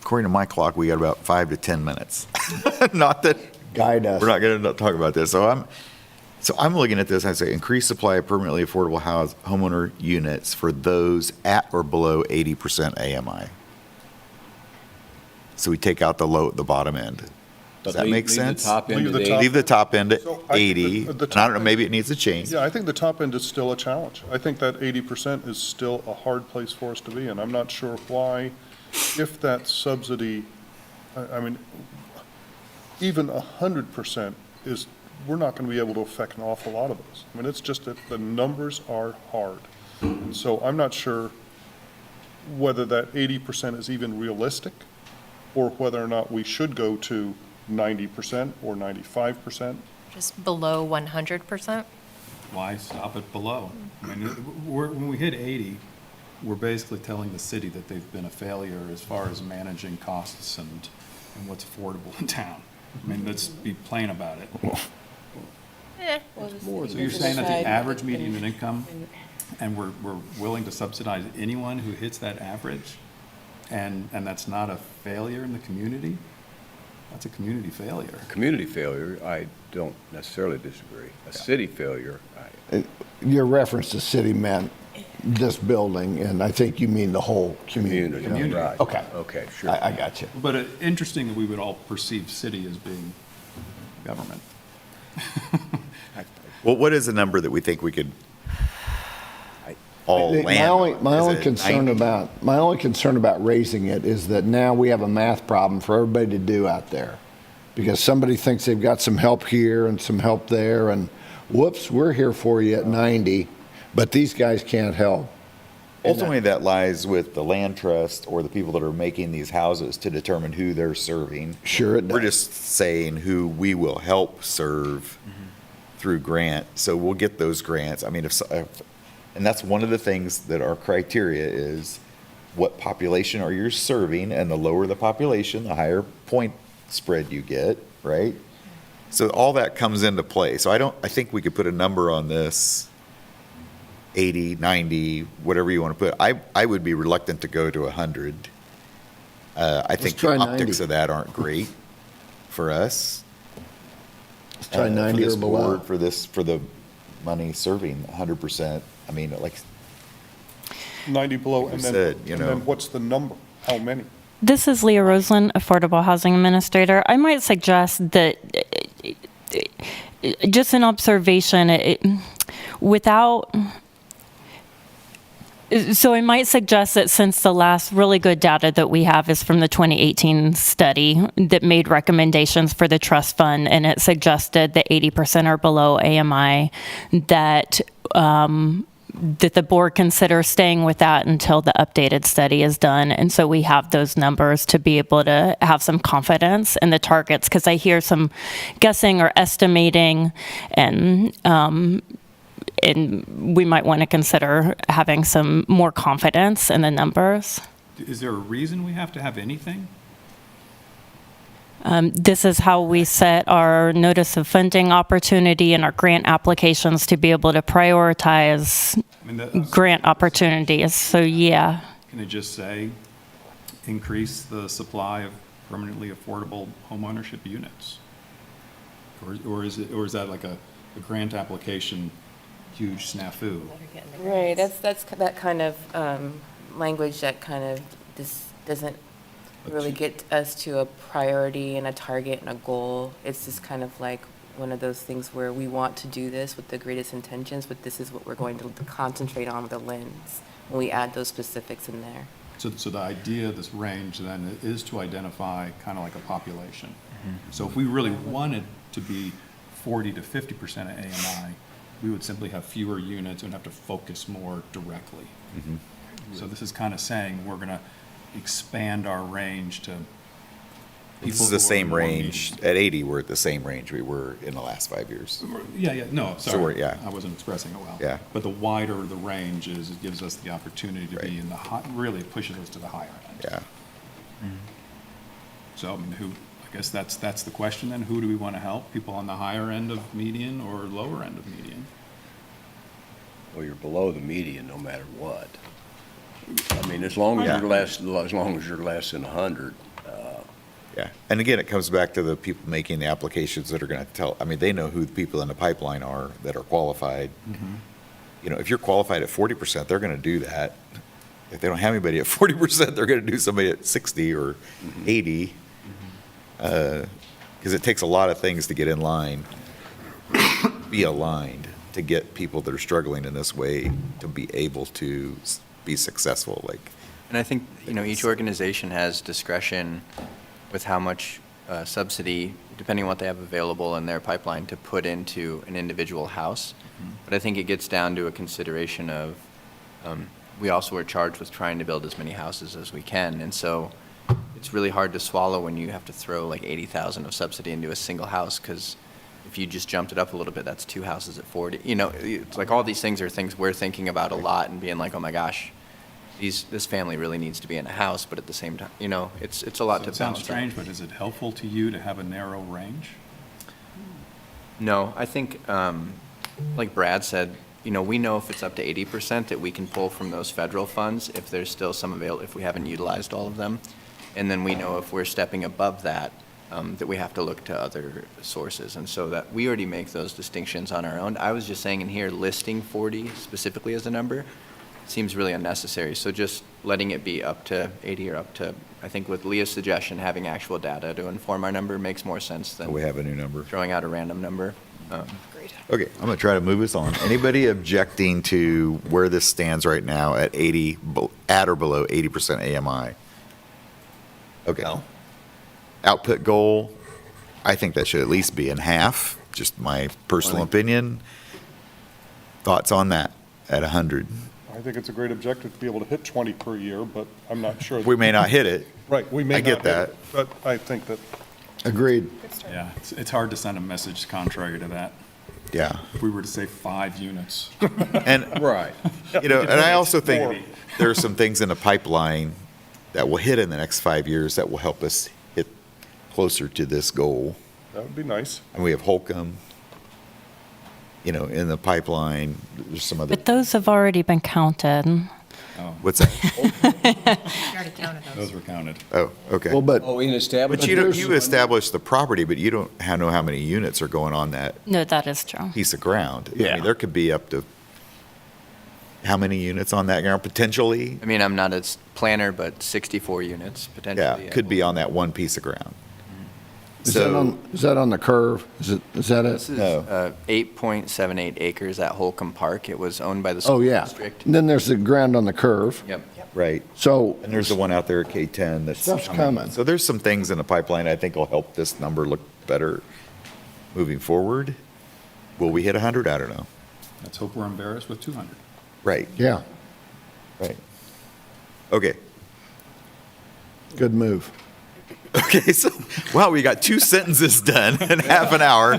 according to my clock, we got about 5 to 10 minutes. Not that Guide us. we're not going to talk about this. So I'm looking at this, I say increase supply of permanently affordable homeowner units for those at or below 80% AMI. So we take out the bottom end. Does that make sense? Leave the top end at So I think 80. the And I top don't know, end- maybe it needs to change. Yeah, I think the top end is still a challenge. I think that 80% is still a hard place for us to be in. I'm not sure why, if that subsidy, I mean, even 100% is, we're not going to be able to affect an awful lot of those. I mean, it's just that the numbers are hard. And so I'm not sure whether that 80% is even realistic, or whether or not we should go to 90% or 95%. Just below 100%? Why stop it below? I mean, when we hit 80, we're basically telling the city that they've been a failure as far as managing costs and what's affordable in town. I mean, let's be plain about it. So you're saying that the average median income, and we're willing to subsidize anyone who hits that average, and that's not a failure in the community? That's a community failure. Community failure, I don't necessarily disagree. A city failure, Your reference to city meant this building, and I think you mean the whole community. community, right. Okay. Okay, sure. I got you. But interesting that we would all perceive city as being government. Well, what is the number that we think we could all land on? My Is only it concern 90? my only concern about raising it is that now we have a math problem for everybody to do out there. Because somebody thinks they've got some help here and some help there, and whoops, we're here for you at 90, but these guys can't help. Ultimately, that lies with the land trust or the people that are making these houses to determine who they're serving. Sure it does. We're just saying who we will help serve through grant. So we'll get those grants. I mean, and that's one of the things that our criteria is, what population are you serving? And the lower the population, the higher point spread you get, right? So all that comes into play. So I think we could put a number on this, 80, 90, whatever you want to put. I would be reluctant to go to 100. I think the try optics 90. of that aren't great for us. Let's try for 90 this or below. board, for the money serving 100%. I mean, like 90 below, Like and you then, said, you and know. then what's the number? How many? This is Leah Roseland, Affordable Housing Administrator. I might suggest that, just an observation, so I might suggest that since the last really good data that we have is from the 2018 study that made recommendations for the trust fund, and it suggested that 80% or below AMI, that the board consider staying with that until the updated study is done. And so we have those numbers to be able to have some confidence in the targets, because I hear some guessing or estimating, and we might want to consider having some more confidence in the numbers. Is there a reason we have to have anything? This is how we set our notice of funding opportunity and our grant applications to be able to prioritize grant opportunities. So, yeah. Can it just say, increase the supply of permanently affordable homeownership units? Or is that like a grant application huge snafu? Right, that's that kind of language that kind of doesn't really get us to a priority and a target and a goal. It's just kind of like one of those things where we want to do this with the greatest intentions, but this is what we're going to concentrate on with a lens when we add those specifics in there. So the idea of this range then is to identify kind of like a population. So if we really wanted to be 40 to 50% of AMI, we would simply have fewer units and have to focus more directly. So this is kind of saying we're going to expand our range to people. this is the same range. At 80, we're at the same range we were in the last 5 years. No, So sorry. we're- I wasn't expressing it well. Yeah. But the wider the range is, it gives us the opportunity to be in the really pushes us to the higher end. Yeah. So, I mean, I guess that's the question then. Who do we want to help? People on the higher end of median or lower end of median? Well, you're below the median no matter what. I mean, as long as you're less than 100, Yeah, and again, it comes back to the people making the applications that are going to tell, I mean, they know who the people in the pipeline are that are qualified. You know, if you're qualified at 40%, they're going to do that. If they don't have anybody at 40%, they're going to do somebody at 60 or 80. Because it takes a lot of things to get in line, be aligned, to get people that are struggling in this way to be able to be successful, like. And I think, you know, each organization has discretion with how much subsidy, depending on what they have available in their pipeline, to put into an individual house. But I think it gets down to a consideration of, we also are charged with trying to build as many houses as we can. And so it's really hard to swallow when you have to throw like 80,000 of subsidy into a single house, because if you just jumped it up a little bit, that's 2 houses at 40. You know, it's like all these things are things we're thinking about a lot and being like, oh my gosh, this family really needs to be in a house, but at the same time, you know, it's a lot to It sounds balance out. strange, but is it helpful to you to have a narrow range? No, I think, like Brad said, you know, we know if it's up to 80% that we can pull from those federal funds if there's still some available, if we haven't utilized all of them. And then we know if we're stepping above that, that we have to look to other sources. And so that we already make those distinctions on our own. I was just saying in here, listing 40 specifically as a number seems really unnecessary. So just letting it be up to 80 or up to, I think with Leah's suggestion, having actual data to inform our number makes more sense than We have a new number. throwing out a random number. Okay, I'm going to try to move us on. Anybody objecting to where this stands right now at 80, at or below 80% AMI? Okay. No. Output goal, I think that should at least be in half, just my personal opinion. Thoughts on that at 100? I think it's a great objective to be able to hit 20 per year, but I'm not sure. We may not hit it. Right, we may I not get hit that. it, but I think that Agreed. Yeah, it's hard to send a message contrary to that. Yeah. If we were to say 5 units. And, Right. you know, and I also More. think there are some things in the pipeline that will hit in the next 5 years that will help us hit closer to this goal. that would be nice. And we have Holcomb, you know, in the pipeline. There's some other, But those have already been counted. what's that? You already counted those. Those were counted. Oh, okay. Well, but Oh, in establishment. But you don't, you establish the property, but you don't know how many units are going on that No, that is true. piece of ground. I Yeah. mean, there could be up to, how many units on that ground, potentially? I mean, I'm not a planner, but 64 units potentially. Yeah, could be on that one piece of ground. is that So, on the curve? Is that This it? is No. 8.78 acres at Holcomb Park. It was owned by the school Oh, yeah. district. And then there's the ground on the curve. Yep. right. So And there's the one out there at K10 that's Stuff's coming. So there's some things in the pipeline I think will help this number look better moving forward. Will we hit 100? I don't know. Let's hope we're embarrassed with 200. Right, yeah, right. Okay. good move. Okay, so, wow, we got 2 sentences done in half an hour.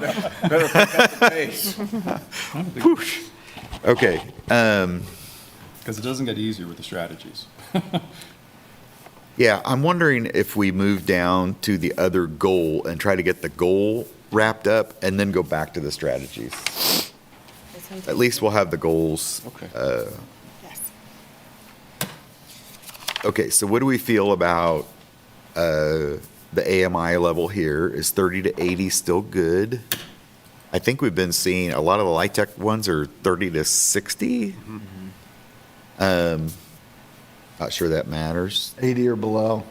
Whoosh. Okay, Because it doesn't get easier with the strategies. yeah, I'm wondering if we move down to the other goal and try to get the goal wrapped up and then go back to the strategies. At least we'll have the goals. Okay. Yes. Okay, so what do we feel about the AMI level here? Is 30 to 80 still good? I think we've been seeing, a lot of the LIHTC ones are 30 to 60. Not sure that matters. 80 or below.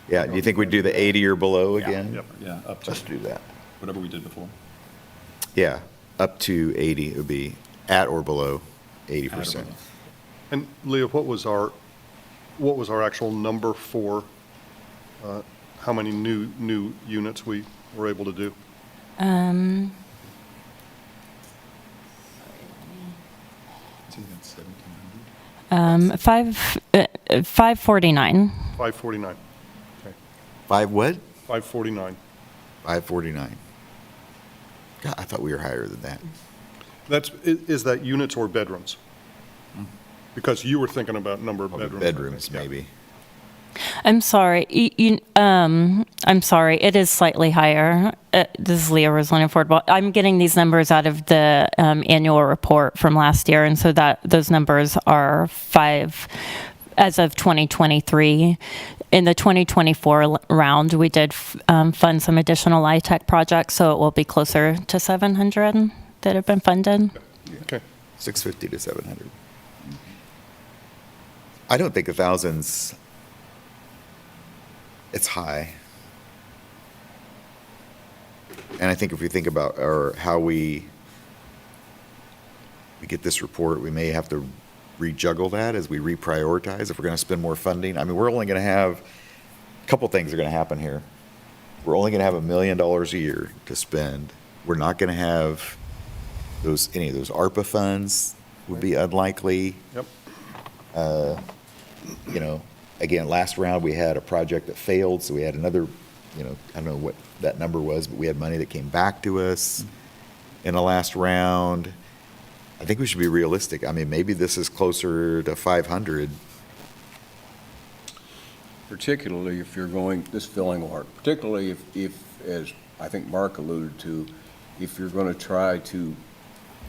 Yeah, do you think we'd do the 80 or below again? Yep. Yeah, up to Let's do that. whatever we did before. Yeah, up to 80, it would be at or below At or 80%. below. And Leah, what was our actual number for how many new units we were able to do? I think that's 1,700. 549. 549. Five what? 549. 549. God, I thought we were higher than that. Is that units or bedrooms? Because you were thinking about number of bedrooms. I think. Bedrooms, Yeah. maybe. I'm sorry. I'm sorry. It is slightly higher. This is Leah Roslin Affordable. I'm getting these numbers out of the annual report from last year, and so that those numbers are 5 as of 2023. in the 2024 round, we did fund some additional LIHTC projects, so it will be closer to 700 that have been funded. Okay. 650 to 700. I don't think 1,000's, it's high. And I think if we think about how we get this report, we may have to rejuggle that as we reprioritize if we're going to spend more funding. I mean, we're only going to have, a couple things are going to happen here. We're only going to have $1 million a year to spend. We're not going to have any of those ARPA funds would be unlikely. Yep. You know, again, last round we had a project that failed, so we had another, you know, I don't know what that number was, but we had money that came back to us in the last round. I think we should be realistic. I mean, maybe this is closer to 500. Particularly if you're going, this filling work, particularly if, as I think Mark alluded to, if you're going to try to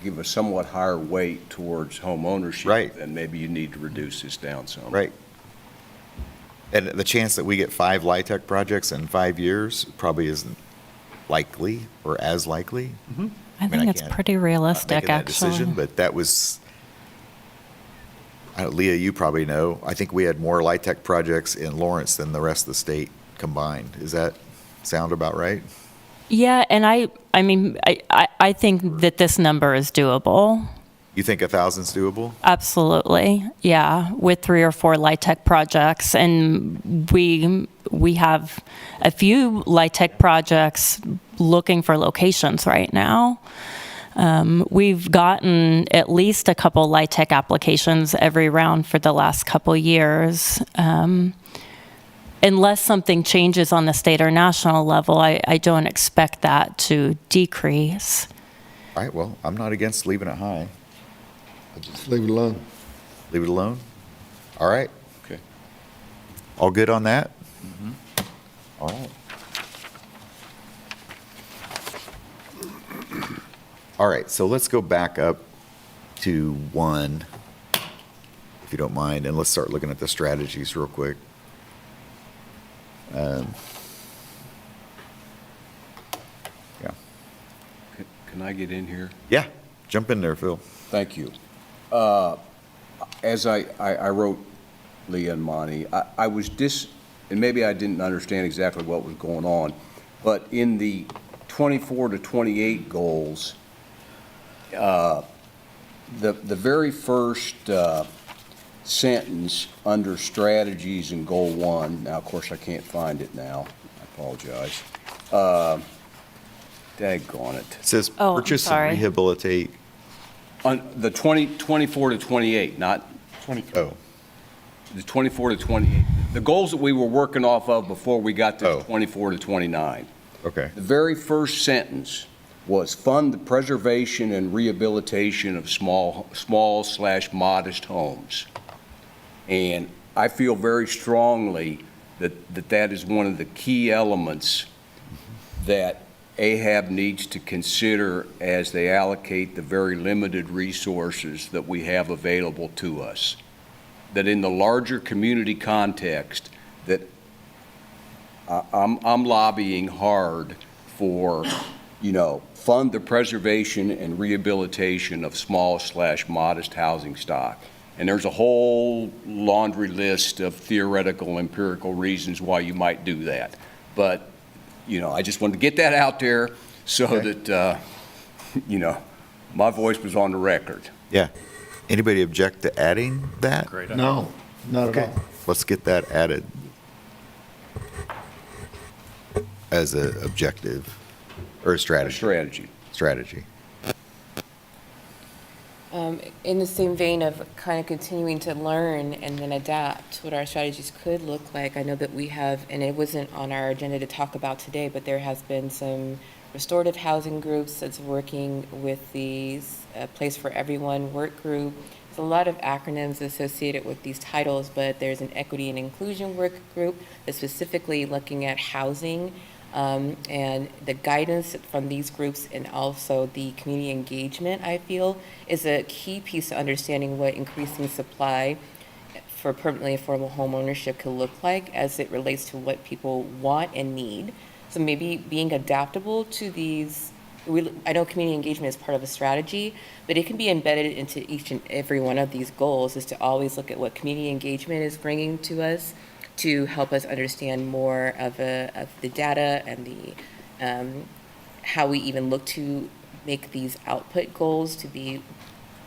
give a somewhat higher weight towards home ownership, Right. then maybe you need to reduce this down some. Right. And the chance that we get 5 LIHTC projects in 5 years probably isn't likely or as likely. I think it's can't- pretty Not realistic, making that actually. decision, but that was, Leah, you probably know, I think we had more LIHTC projects in Lawrence than the rest of the state combined. Does that sound about right? Yeah, and I mean, I think that this number is doable. You think 1,000's doable? Absolutely, yeah, with 3 or 4 LIHTC projects, and we have a few LIHTC projects looking for locations right now. We've gotten at least a couple LIHTC applications every round for the last couple years. Unless something changes on the state or national level, I don't expect that to decrease. All right, well, I'm not against leaving it high. Just leave it alone. Leave it alone? All right. Okay. All good on that? All right. All right, so let's go back up to 1, if you don't mind, and let's start looking at the strategies real quick. Yeah. Can I get in here? Yeah, jump in there, Phil. Thank you. As I wrote Leah and Monty, I was and maybe I didn't understand exactly what was going on, but in the 24 to 28 goals, the very first sentence under strategies in goal 1, now of course I can't find it now, I apologize. Daggone it. It says Oh, I'm purchase and sorry. rehabilitate. On the 24 to 28, not 23. Oh, the 24 to 28, the goals that we were working off of before we got to Oh. 24 to 29. okay. The very first sentence was fund the preservation and rehabilitation of small/modest homes. And I feel very strongly that is one of the key elements that AHAB needs to consider as they allocate the very limited resources that we have available to us. That in the larger community context, that I'm lobbying hard for, fund the preservation and rehabilitation of small/modest housing stock. And there's a whole laundry list of theoretical, empirical reasons why you might do that. But I just wanted to get that out there so that, my voice was on the record. Yeah. Anybody object to adding that? Great. No, not at all. Let's get that added as an objective or a strategy. Strategy. In the same vein of kind of continuing to learn and then adapt what our strategies could look like, I know that we have, and it wasn't on our agenda to talk about today, but there has been some restorative housing groups that's working with these Place for Everyone work group. There's a lot of acronyms associated with these titles, but there's an equity and inclusion work group that's specifically looking at housing. And the guidance from these groups and also the community engagement, I feel, is a key piece to understanding what increasing supply for permanently affordable home ownership could look like as it relates to what people want and need. So maybe being adaptable to these, I know community engagement is part of a strategy, but it can be embedded into each and every one of these goals, is to always look at what community engagement is bringing to us to help us understand more of the data and the how we even look to make these output goals to be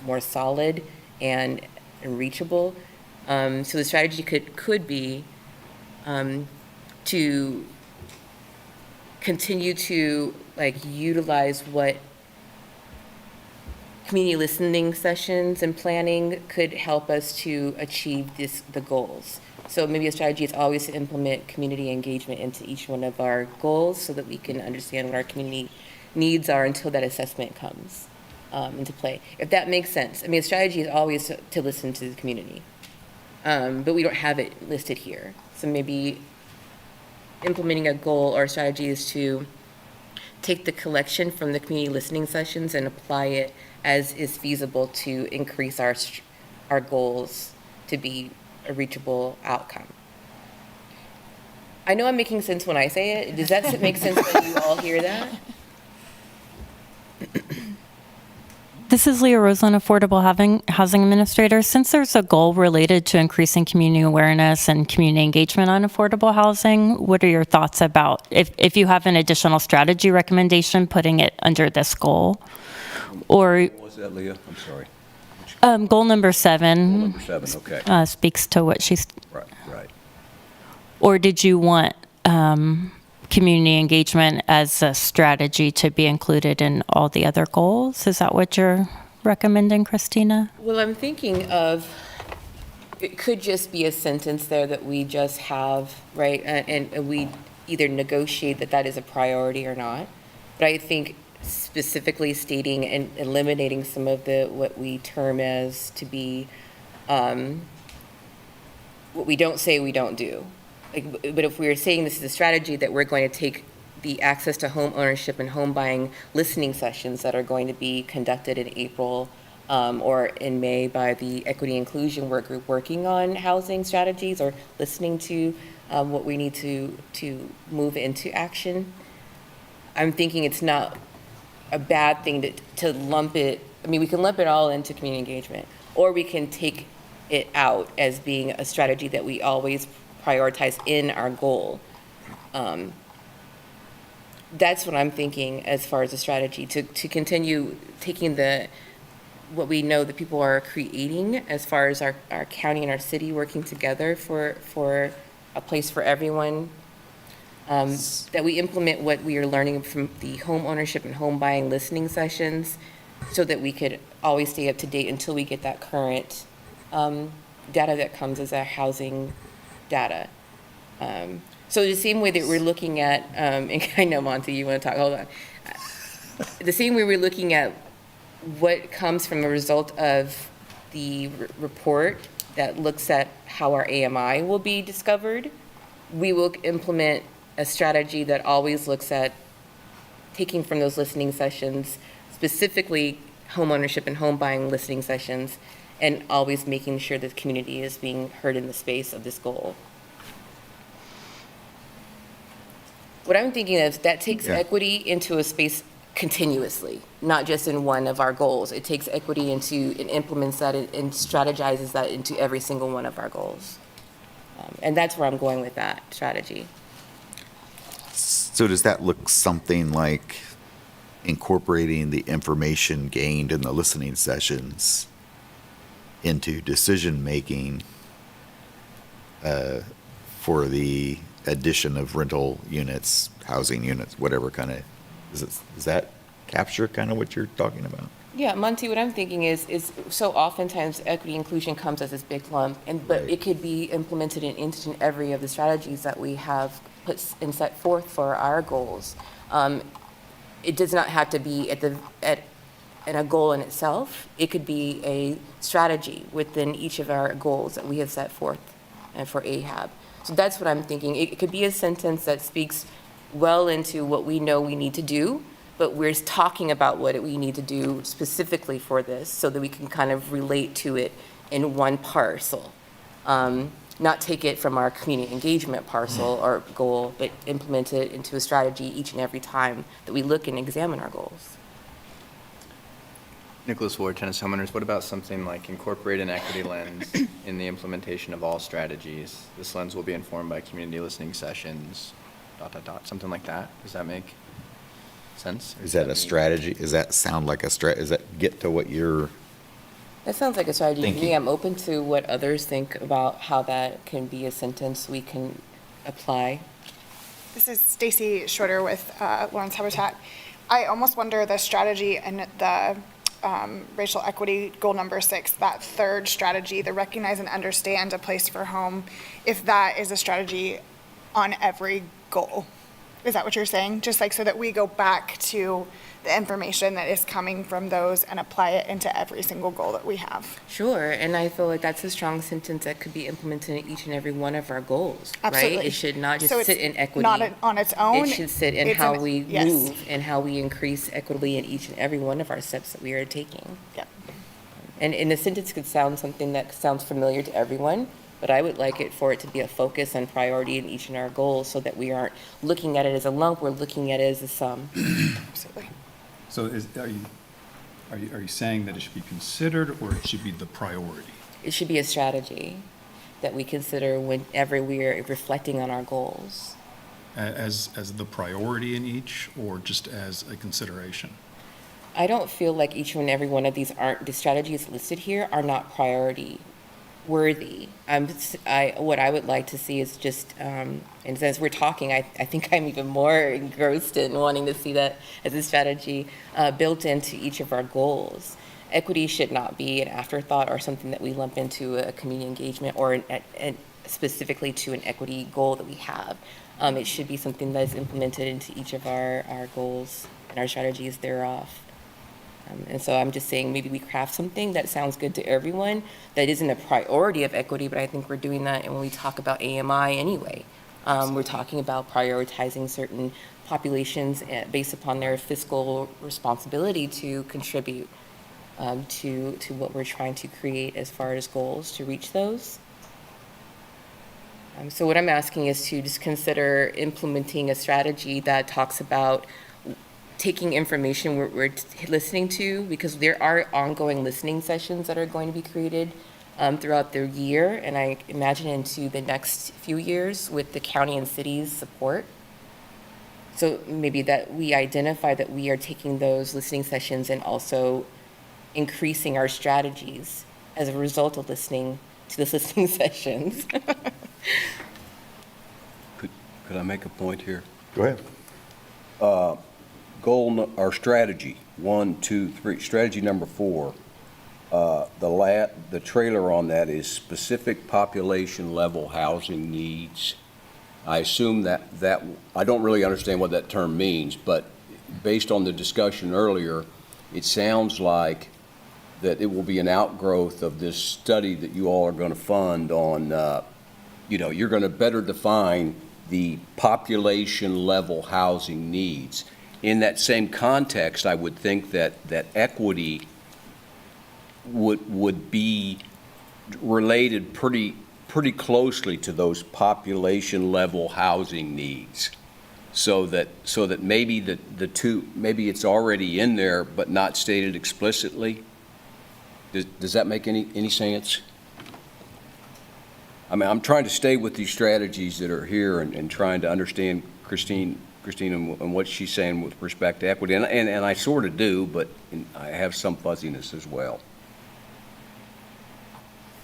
more solid and reachable. So the strategy could be to continue to utilize what community listening sessions and planning could help us to achieve the goals. So maybe a strategy is always to implement community engagement into each one of our goals so that we can understand what our community needs are until that assessment comes into play. If that makes sense. I mean, a strategy is always to listen to the community, but we don't have it listed here. So maybe implementing a goal or a strategy is to take the collection from the community listening sessions and apply it as is feasible to increase our goals to be a reachable outcome. I know I'm making sense when I say it. Does that make sense when you all hear that? This is Leah Roseland, Affordable Housing Administrator. Since there's a goal related to increasing community awareness and community engagement on affordable housing, what are your thoughts about if you have an additional strategy recommendation, putting it under this goal? Or What was that, Leah? I'm sorry. goal number 7. Goal number 7, okay. Speaks to what she's. Right. Or did you want community engagement as a strategy to be included in all the other goals? Is that what you're recommending, Christina? Well, I'm thinking of, it could just be a sentence there that we just have, right? And we either negotiate that is a priority or not. But I think specifically stating and eliminating some of what we term as to be what we don't say we don't do. But if we were saying this is a strategy that we're going to take the access to home ownership and home buying listening sessions that are going to be conducted in April or in May by the Equity Inclusion Work Group working on housing strategies or listening to what we need to move into action, I'm thinking it's not a bad thing to lump it. I mean, we can lump it all into community engagement, or we can take it out as being a strategy that we always prioritize in our goal. That's what I'm thinking as far as a strategy, to continue taking what we know that people are creating as far as our county and our city working together for a place for everyone, that we implement what we are learning from the home ownership and home buying listening sessions so that we could always stay up to date until we get that current data that comes as our housing data. So the same way that we're looking at, and I know, Monty, you want to talk, hold on. The same way we're looking at what comes from the result of the report that looks at how our AMI will be discovered, we will implement a strategy that always looks at taking from those listening sessions, specifically home ownership and home buying listening sessions, and always making sure that the community is being heard in the space of this goal. What I'm thinking of, that takes equity into a space continuously, not just in one of our goals. It takes equity into and implements that and strategizes that into every single one of our goals. And that's where I'm going with that strategy. So does that look something like incorporating the information gained in the listening sessions into decision-making for the addition of rental units, housing units, whatever kind of, does that capture kind of what you're talking about? Yeah, Monty, what I'm thinking is so oftentimes equity inclusion comes as this big lump, but it could be implemented in each and every of the strategies that we have put and set forth for our goals. It does not have to be at a goal in itself. It could be a strategy within each of our goals that we have set forth for AHAB. So that's what I'm thinking. It could be a sentence that speaks well into what we know we need to do, but we're talking about what we need to do specifically for this so that we can kind of relate to it in one parcel. not take it from our community engagement parcel or goal, but implement it into a strategy each and every time that we look and examine our goals. Nicholas Ward, tennis homeowners, what about something like incorporate an equity lens in the implementation of all strategies? This lens will be informed by community listening sessions, ... something like that? Does that make sense? Or Is that a mean- strategy? Does that sound like a does that get to what you're? That sounds like a strategy to me. Thinking. I'm open to what others think about how that can be a sentence we can apply. This is Stacy Schroeder with Lawrence Habitat. I almost wonder the strategy and the racial equity goal number 6, that third strategy, the recognize and understand a place for home, if that is a strategy on every goal. Is that what you're saying? Just like so that we go back to the information that is coming from those and apply it into every single goal that we have. Sure, and I feel like that's a strong sentence that could be implemented in each and every one of our goals, right? Absolutely. It should not just So it's sit in equity. not on its own. It should sit in It's how we yes. move and how we increase equitably in each and every one of our steps that we are taking. Yep. And the sentence could sound something that sounds familiar to everyone, but I would like it for it to be a focus and priority in each of our goals so that we aren't looking at it as a lump, we're looking at it as a sum. Absolutely. So are you saying that it should be considered or it should be the priority? It should be a strategy that we consider whenever we are reflecting on our goals. As the priority in each, or just as a consideration? I don't feel like each and every one of the strategies listed here are not priority worthy. What I would like to see is just, and as we're talking, I think I'm even more engrossed in wanting to see that as a strategy built into each of our goals. Equity should not be an afterthought or something that we lump into a community engagement or specifically to an equity goal that we have. It should be something that is implemented into each of our goals and our strategies thereof. And so I'm just saying maybe we craft something that sounds good to everyone that isn't a priority of equity, but I think we're doing that and when we talk about AMI anyway. We're talking about prioritizing certain populations based upon their fiscal responsibility to contribute to what we're trying to create as far as goals to reach those. So what I'm asking is to just consider implementing a strategy that talks about taking information we're listening to, because there are ongoing listening sessions that are going to be created throughout the year, and I imagine into the next few years with the county and city's support. So maybe that we identify that we are taking those listening sessions and also increasing our strategies as a result of listening to the listening sessions. Could I make a point here? Go ahead. Our strategy, 1, 2, 3, strategy number 4, the trailer on that is specific population level housing needs. I assume that I don't really understand what that term means, but based on the discussion earlier, it sounds like that it will be an outgrowth of this study that you all are going to fund on, you're going to better define the population level housing needs. In that same context, I would think that equity would be related pretty closely to those population level housing needs. So that maybe the two, maybe it's already in there but not stated explicitly. Does that make any sense? I mean, I'm trying to stay with these strategies that are here and trying to understand Christine and what she's saying with respect to equity. And I sort of do, but I have some fuzziness as well.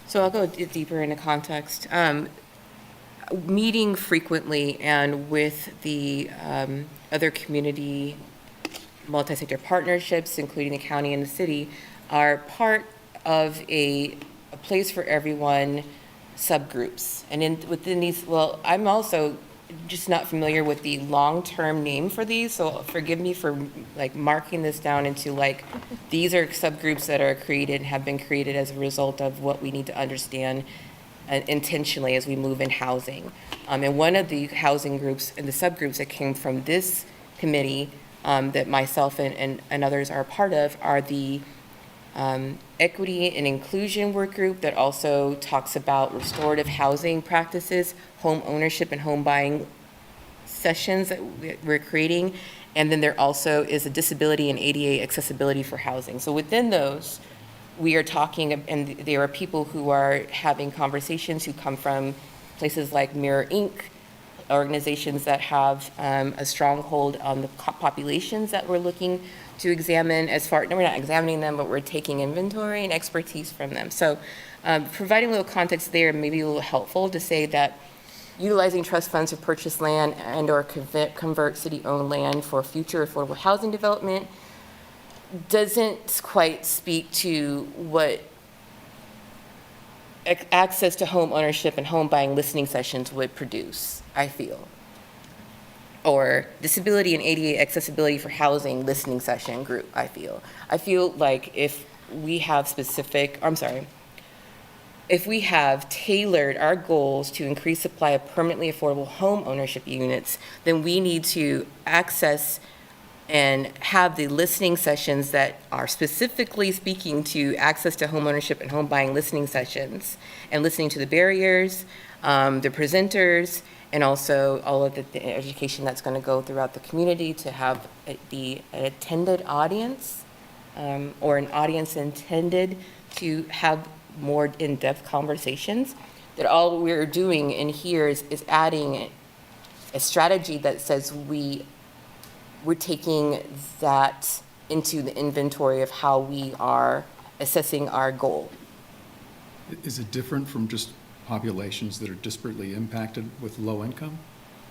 So I'll go deeper into context. Meeting frequently and with the other community multi-sector partnerships, including the county and the city, are part of a place for everyone subgroups. And within these, well, I'm also just not familiar with the long-term name for these, so forgive me for marking this down into these are subgroups that are created and have been created as a result of what we need to understand intentionally as we move in housing. And one of the housing groups and the subgroups that came from this committee that myself and others are a part of are the equity and inclusion work group that also talks about restorative housing practices, home ownership and home buying sessions that we're creating. And then there also is a disability and ADA accessibility for housing. So within those, we are talking, and there are people who are having conversations who come from places like Mirror Inc., organizations that have a stronghold on the populations that we're looking to examine as far, no, we're not examining them, but we're taking inventory and expertise from them. So providing a little context there may be a little helpful to say that utilizing trust funds to purchase land and or convert city-owned land for future affordable housing development doesn't quite speak to what access to home ownership and home buying listening sessions would produce, I feel. Or disability and ADA accessibility for housing listening session group, I feel. I feel like if we have if we have tailored our goals to increase supply of permanently affordable home ownership units, then we need to access and have the listening sessions that are specifically speaking to access to home ownership and home buying listening sessions, and listening to the barriers, the presenters, and also all of the education that's going to go throughout the community to have an attended audience, or an audience intended to have more in-depth conversations. That all we're doing in here is adding a strategy that says we're taking that into the inventory of how we are assessing our goal. Is it different from just populations that are disparately impacted with low income?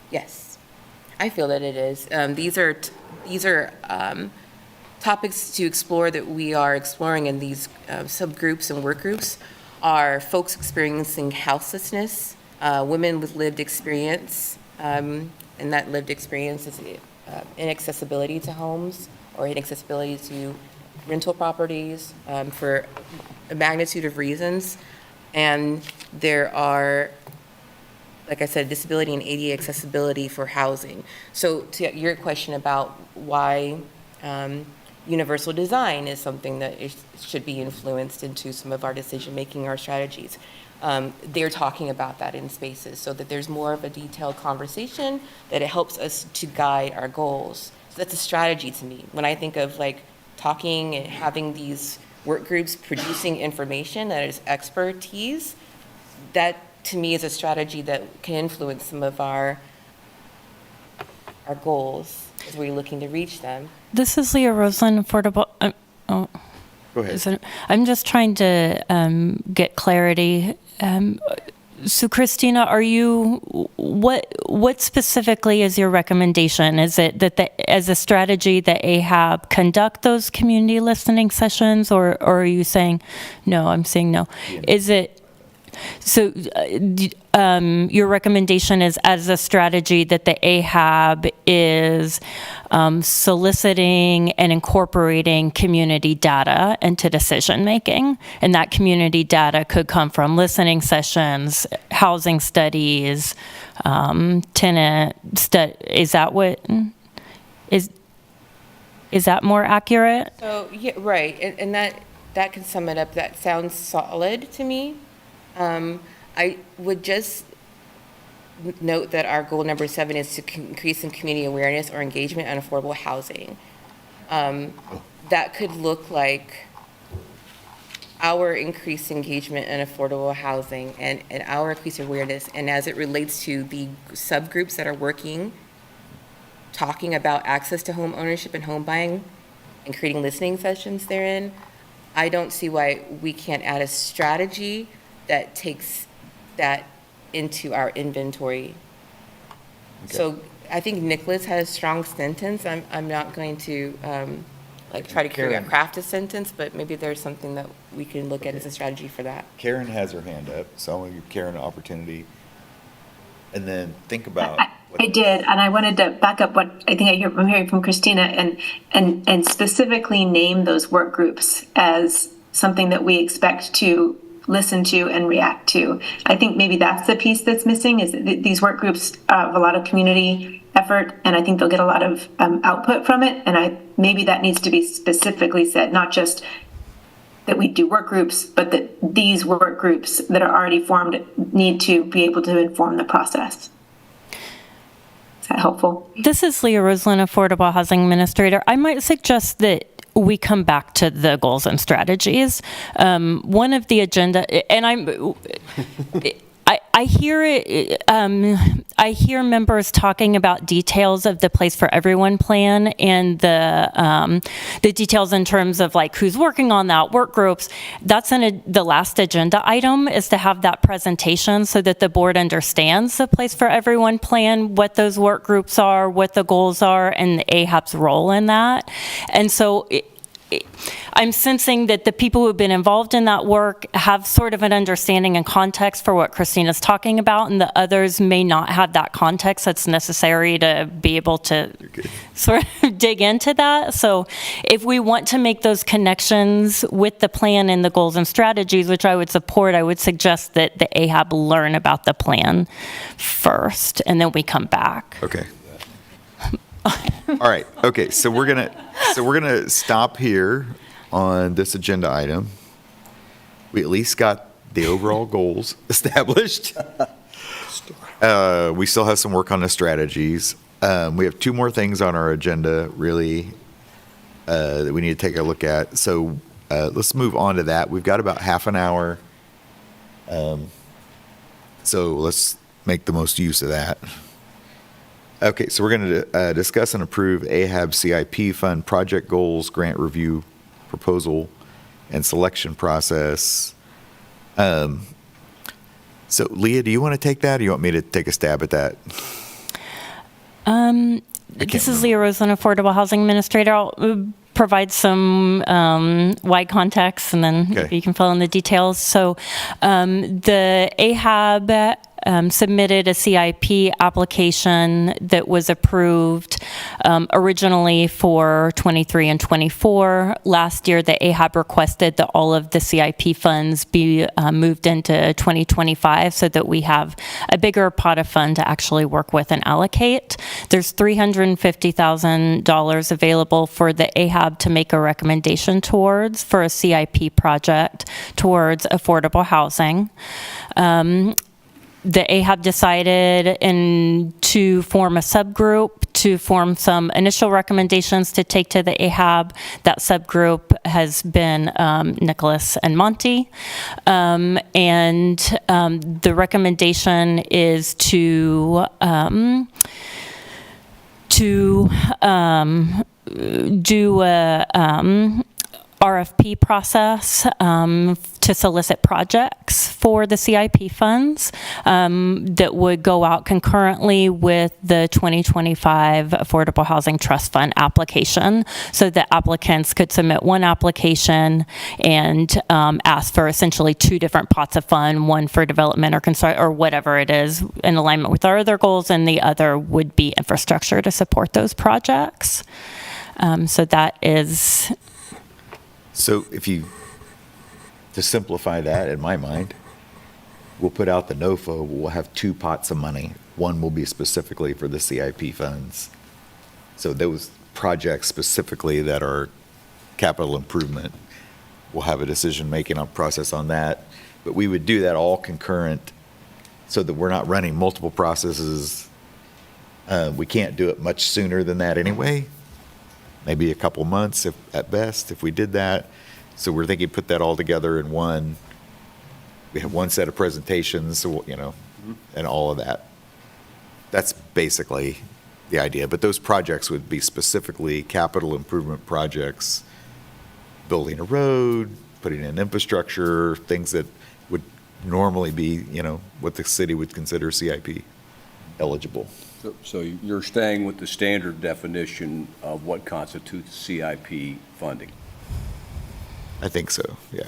Yes, I feel that it is. These are topics to explore that we are exploring in these subgroups and work groups are folks experiencing houselessness, women with lived experience, and that lived experience is inaccessibility to homes or inaccessibility to rental properties for a magnitude of reasons. And there are, like I said, disability and ADA accessibility for housing. So to your question about why universal design is something that should be influenced into some of our decision-making, our strategies. They're talking about that in spaces so that there's more of a detailed conversation, that it helps us to guide our goals. So that's a strategy to me. When I think of like talking and having these work groups producing information that is expertise, that to me is a strategy that can influence some of our goals as we're looking to reach them. This is Leah Roseland, Affordable. Go ahead. I'm just trying to get clarity. So, Christina, are you what specifically is your recommendation? Is it that as a strategy that AHAB conduct those community listening sessions, or are you saying no? I'm saying no. Yeah. Is it? So your recommendation is as a strategy that the AHAB is soliciting and incorporating community data into decision making, and that community data could come from listening sessions, housing studies, tenant is that what is that more accurate? So yeah, right, and that can sum it up. That sounds solid to me. I would just note that our goal number 7 is to increase in community awareness or engagement on affordable housing. That could look like our increased engagement in affordable housing and our increased awareness, and as it relates to the subgroups that are working, talking about access to home ownership and home buying and creating listening sessions therein, I don't see why we can't add a strategy that takes that into our inventory. Okay. So I think Nicholas had a strong sentence. I'm not going to try to craft a sentence, but maybe there's something that we can look at as a strategy for that. Karen has her hand up, so I'm going to give Karen an opportunity. And then think about... I did, and I wanted to back up what I think I'm hearing from Christina and specifically name those work groups as something that we expect to listen to and react to. I think maybe that's the piece that's missing, is that these work groups have a lot of community effort, and I think they'll get a lot of output from it, and maybe that needs to be specifically said, not just that we do work groups, but that these work groups that are already formed need to be able to inform the process. Is that helpful? This is Leah Roslin, Affordable Housing Administrator. I might suggest that we come back to the goals and strategies. One of the agenda, and I hear it. I hear members talking about details of the Place for Everyone plan and the details in terms of like who's working on that, work groups. That's in the last agenda item, is to have that presentation so that the board understands the Place for Everyone plan, what those work groups are, what the goals are, and the AHAB's role in that. And so I'm sensing that the people who have been involved in that work have sort of an understanding and context for what Christina's talking about, and the others may not have that context that's necessary to be able to sort of dig into that. So if we want to make those connections with the plan and the goals and strategies, which I would support, I would suggest that the AHAB learn about the plan first, and then we come back. Okay. All right. Okay. So we're gonna stop here on this agenda item. We at least got the overall goals established. We still have some work on the strategies. We have two more things on our agenda, really, that we need to take a look at. So let's move on to that. We've got about half an hour. So let's make the most use of that. Okay, so we're going to discuss and approve AHAB CIP fund project goals, grant review proposal, and selection process. So Leah, do you want to take that, or you want me to take a stab at that? This is Leah Rosen, Affordable Housing Administrator. I'll provide some wide context, and then you can fill in the details. So the AHAB submitted a CIP application that was approved originally for 23 and 24. Last year, the AHAB requested that all of the CIP funds be moved into 2025 so that we have a bigger pot of fund to actually work with and allocate. There's $350,000 available for the AHAB to make a recommendation towards for a CIP project towards affordable housing. The AHAB decided to form a subgroup to form some initial recommendations to take to the AHAB. That subgroup has been Nicholas and Monty. And the recommendation is to do a RFP process to solicit projects for the CIP funds that would go out concurrently with the 2025 Affordable Housing Trust Fund application, so that applicants could submit one application and ask for essentially two different pots of fund, one for development or construct or whatever it is in alignment with our other goals, and the other would be infrastructure to support those projects. So that is... So to simplify that in my mind, we'll put out the NOFA, we'll have two pots of money. One will be specifically for the CIP funds. So those projects specifically that are capital improvement, we'll have a decision-making process on that. But we would do that all concurrent so that we're not running multiple processes. We can't do it much sooner than that anyway. Maybe a couple months at best if we did that. So we're thinking put that all together in one. We have one set of presentations, so, and all of that. That's basically the idea. But those projects would be specifically capital improvement projects, building a road, putting in infrastructure, things that would normally be, what the city would consider CIP eligible. So you're staying with the standard definition of what constitutes CIP funding? I think so, yeah.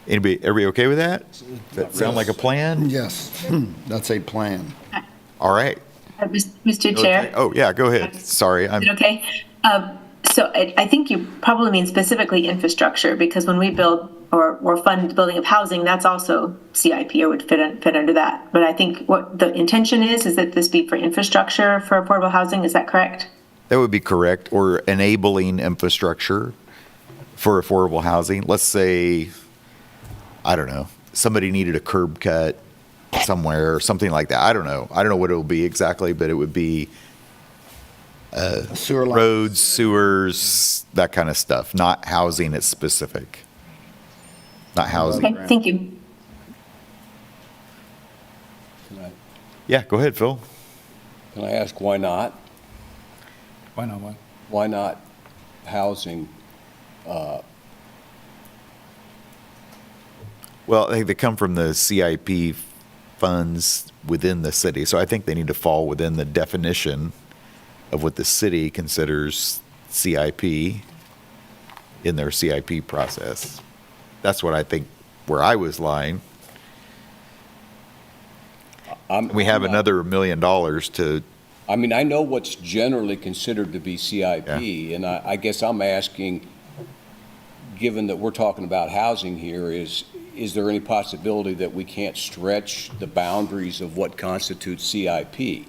Everybody okay with that? Does that sound like a plan? Yes, that's a plan. All right. Mr. Chair? Oh, yeah, go ahead. Sorry. Is it okay? So I think you probably mean specifically infrastructure, because when we build or fund the building of housing, that's also CIP or would fit under that. But I think what the intention is that this be for infrastructure for affordable housing. Is that correct? That would be correct, or enabling infrastructure for affordable housing. Let's say, I don't know, somebody needed a curb cut somewhere or something like that. I don't know. I don't know what it will be exactly, but it would be Sewer line. roads, sewers, that kind of stuff, not housing it's specific. Not housing. Okay, thank you. Yeah, go ahead, Phil. Can I ask why not? Why not, what? Why not housing? Well, they come from the CIP funds within the city, so I think they need to fall within the definition of what the city considers CIP in their CIP process. That's what I think, where I was lying. We have another $1 million to, I mean, I know what's generally considered to be CIP, and I guess I'm asking, given that we're talking about housing here, is there any possibility that we can't stretch the boundaries of what constitutes CIP?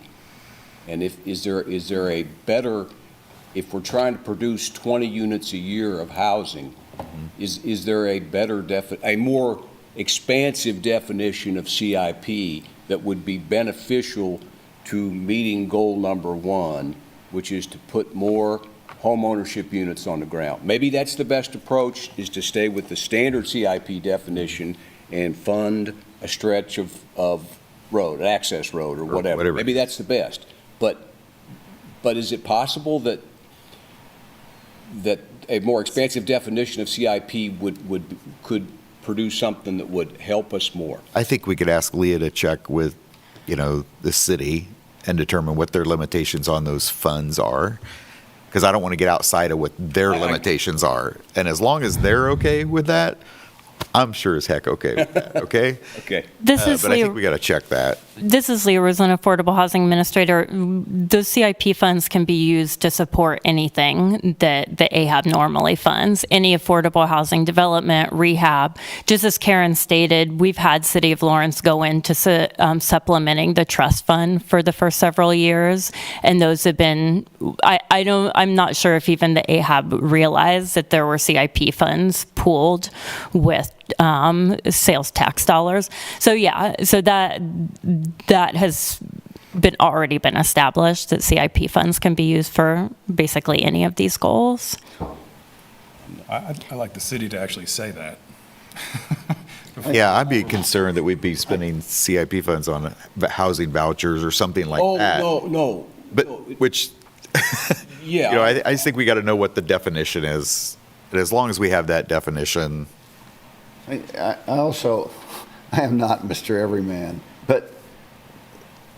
And is there a better, if we're trying to produce 20 units a year of housing, is there a better, a more expansive definition of CIP that would be beneficial to meeting goal number 1, which is to put more homeownership units on the ground? Maybe that's the best approach, is to stay with the standard CIP definition and fund a stretch of road, an access road or whatever. Maybe that's the best. But is it possible that a more expansive definition of CIP could produce something that would help us more? I think we could ask Leah to check with, the city and determine what their limitations on those funds are. Because I don't want to get outside of what their limitations are. And as long as they're okay with that, I'm sure as heck okay with that, okay? Okay. This is But I Leah. think we got to check that. This is Leah Rosen, Affordable Housing Administrator. Those CIP funds can be used to support anything that the AHAB normally funds, any affordable housing development, rehab. Just as Karen stated, we've had City of Lawrence go into supplementing the trust fund for the first several years, and those have been, I'm not sure if even the AHAB realized that there were CIP funds pooled with sales tax dollars. So yeah, so that has already been established, that CIP funds can be used for basically any of these goals. I'd like the city to actually say that. Yeah, I'd be concerned that we'd be spending CIP funds on housing vouchers or something like that. Oh, no. But, which, Yeah. I just think we got to know what the definition is. And as long as we have that definition. I am not Mr. Everyman, but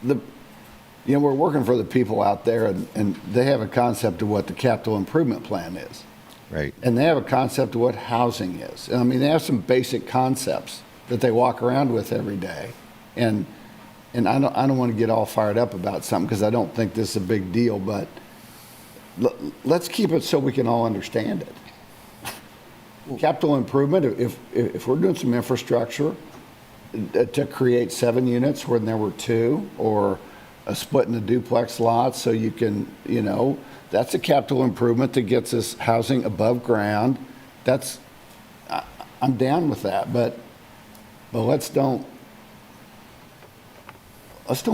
we're working for the people out there, and they have a concept of what the capital improvement plan is. Right. And they have a concept of what housing is. I mean, they have some basic concepts that they walk around with every day. And I don't want to get all fired up about something because I don't think this is a big deal, but let's keep it so we can all understand it. Capital improvement, if we're doing some infrastructure to create 7 units when there were 2, or a split in the duplex lots so you can, that's a capital improvement that gets us housing above ground. I'm down with that, but let's don't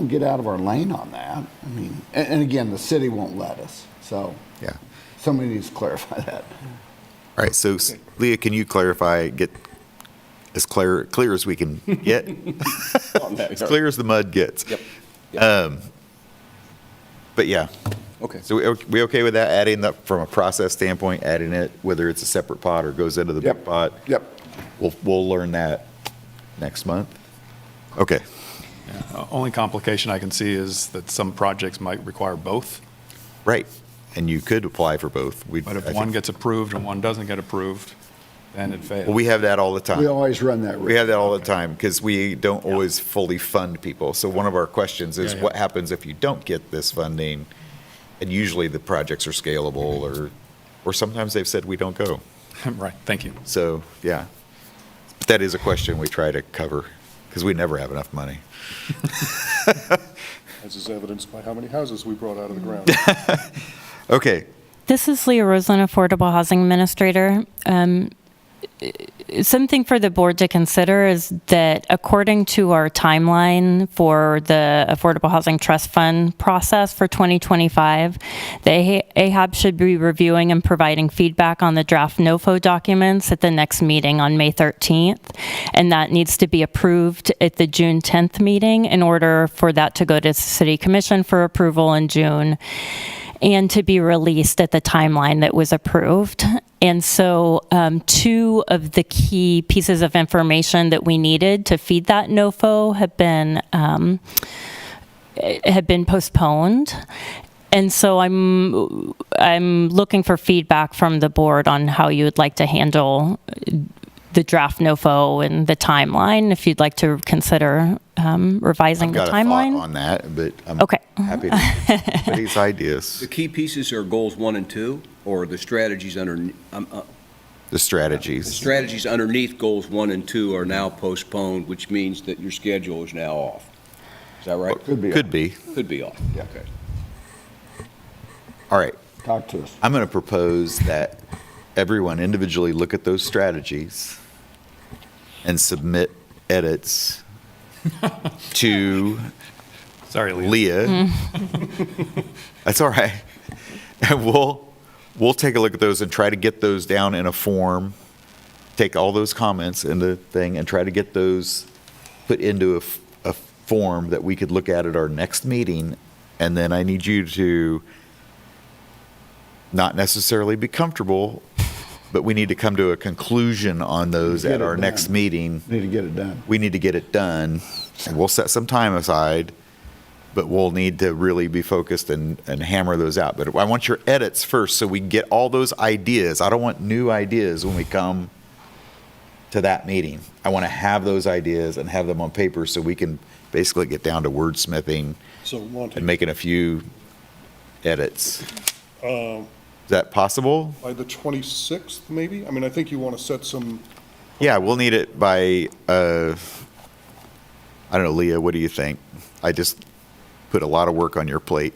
get out of our lane on that. I mean, and again, the city won't let us, so Yeah. somebody needs to clarify that. All right, so Leah, can you clarify, get as clear as we can get? As clear as the mud gets. Yep. But yeah. Okay. So we okay with that, adding that from a process standpoint, adding it, whether it's a separate pot or goes into the big pot? Yep. We'll learn that next month. Okay. Only complication I can see is that some projects might require both. Right. And you could apply for both. But if one gets approved and one doesn't get approved, then it fails. Well, we have that all the time. We always run that risk. We have that all the time because we don't always fully fund people. So one of our questions is what happens if you don't get this funding? And usually the projects are scalable, or sometimes they've said we don't go. Right, thank you. So, yeah. But that is a question we try to cover because we never have enough money. as is evidenced by how many houses we brought out of the ground. Okay, This is Leah Rosen, Affordable Housing Administrator. Something for the board to consider is that according to our timeline for the Affordable Housing Trust Fund process for 2025, the AHAB should be reviewing and providing feedback on the draft NOFO documents at the next meeting on May 13th. And that needs to be approved at the June 10th meeting in order for that to go to City Commission for approval in June and to be released at the timeline that was approved. And so two of the key pieces of information that we needed to feed that NOFO have been postponed. And so I'm looking for feedback from the board on how you would like to handle the draft NOFO and the timeline, if you'd like to consider revising the I've got timeline. a thought on that, but I'm Okay. happy to put these ideas. The key pieces are goals 1 and 2, or the strategies The strategies. strategies underneath goals 1 and 2 are now postponed, which means that your schedule is now off. Is that right? Could be. Could be. Could be off. Yeah. Okay. All right. Talk to us. I'm going to propose that everyone individually look at those strategies and submit edits to Sorry, Leah. Leah. That's all right. And we'll take a look at those and try to get those down in a form, take all those comments in the thing and try to get those put into a form that we could look at our next meeting. And then I need you to not necessarily be comfortable, but we need to come to a conclusion on those Get at it our done. next meeting. Need to get it done. We need to get it done, and we'll set some time aside, but we'll need to really be focused and hammer those out. But I want your edits first, so we can get all those ideas. I don't want new ideas when we come to that meeting. I want to have those ideas and have them on paper so we can basically get down to wordsmithing So, Monty, and making a few edits. Is that possible? by the 26th, maybe? I mean, I think you want to set some, Yeah, we'll need it by, I don't know, Leah, what do you think? I just put a lot of work on your plate.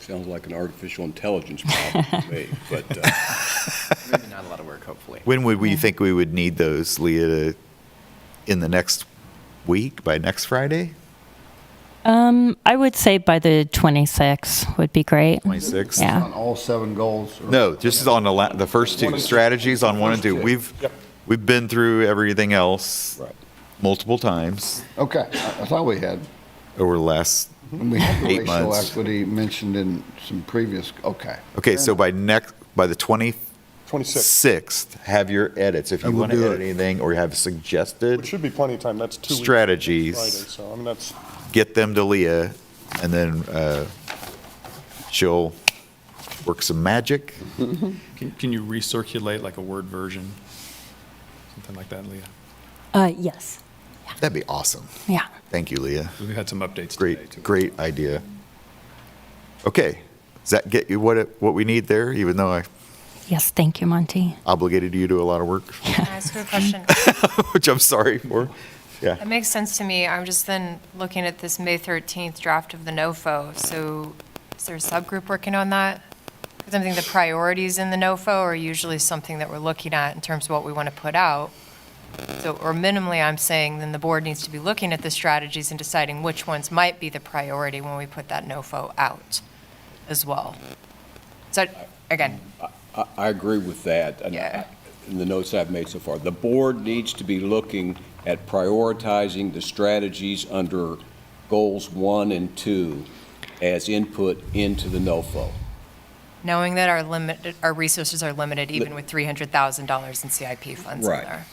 Sounds like an artificial intelligence problem to me, but Maybe not a lot of work, hopefully. When would we think we would need those, Leah, in the next week, by next Friday? I would say by the 26th would be great. 26th? Yeah. On all 7 goals? or- No, just on the first two strategies on 1 and 2. We've been through everything else Right. multiple times Okay, I thought we had. over the last, And we had the 8 racial months. equity mentioned in some previous, okay. okay, so by the 26th, 26th, have your edits. If you And we'll want to do edit it. anything or have suggested which should be plenty of time, that's 2 weeks. strategies. Friday, so, I mean, that's, Get them to Leah, and then she'll work some magic. Can you recirculate like a Word version? Something like that, Leah? Yes. That'd be awesome. Yeah. Thank you, Leah. We've had some updates today, too. Great idea. Okay, does that get you what we need there, even though I Yes, thank you, Monty. obligated you to a lot of work, Can I ask you a question? which I'm sorry for? Yeah. It makes sense to me. I'm just then looking at this May 13th draft of the NOFO. So is there a subgroup working on that? Because I'm thinking the priorities in the NOFO are usually something that we're looking at in terms of what we want to put out. So, or minimally, I'm saying then the board needs to be looking at the strategies and deciding which ones might be the priority when we put that NOFO out as well. So, again, I agree with that. And Yeah. in the notes I've made so far, the board needs to be looking at prioritizing the strategies under goals 1 and 2 as input into the NOFO. knowing that our resources are limited even with $300,000 in CIP funds in Right. there.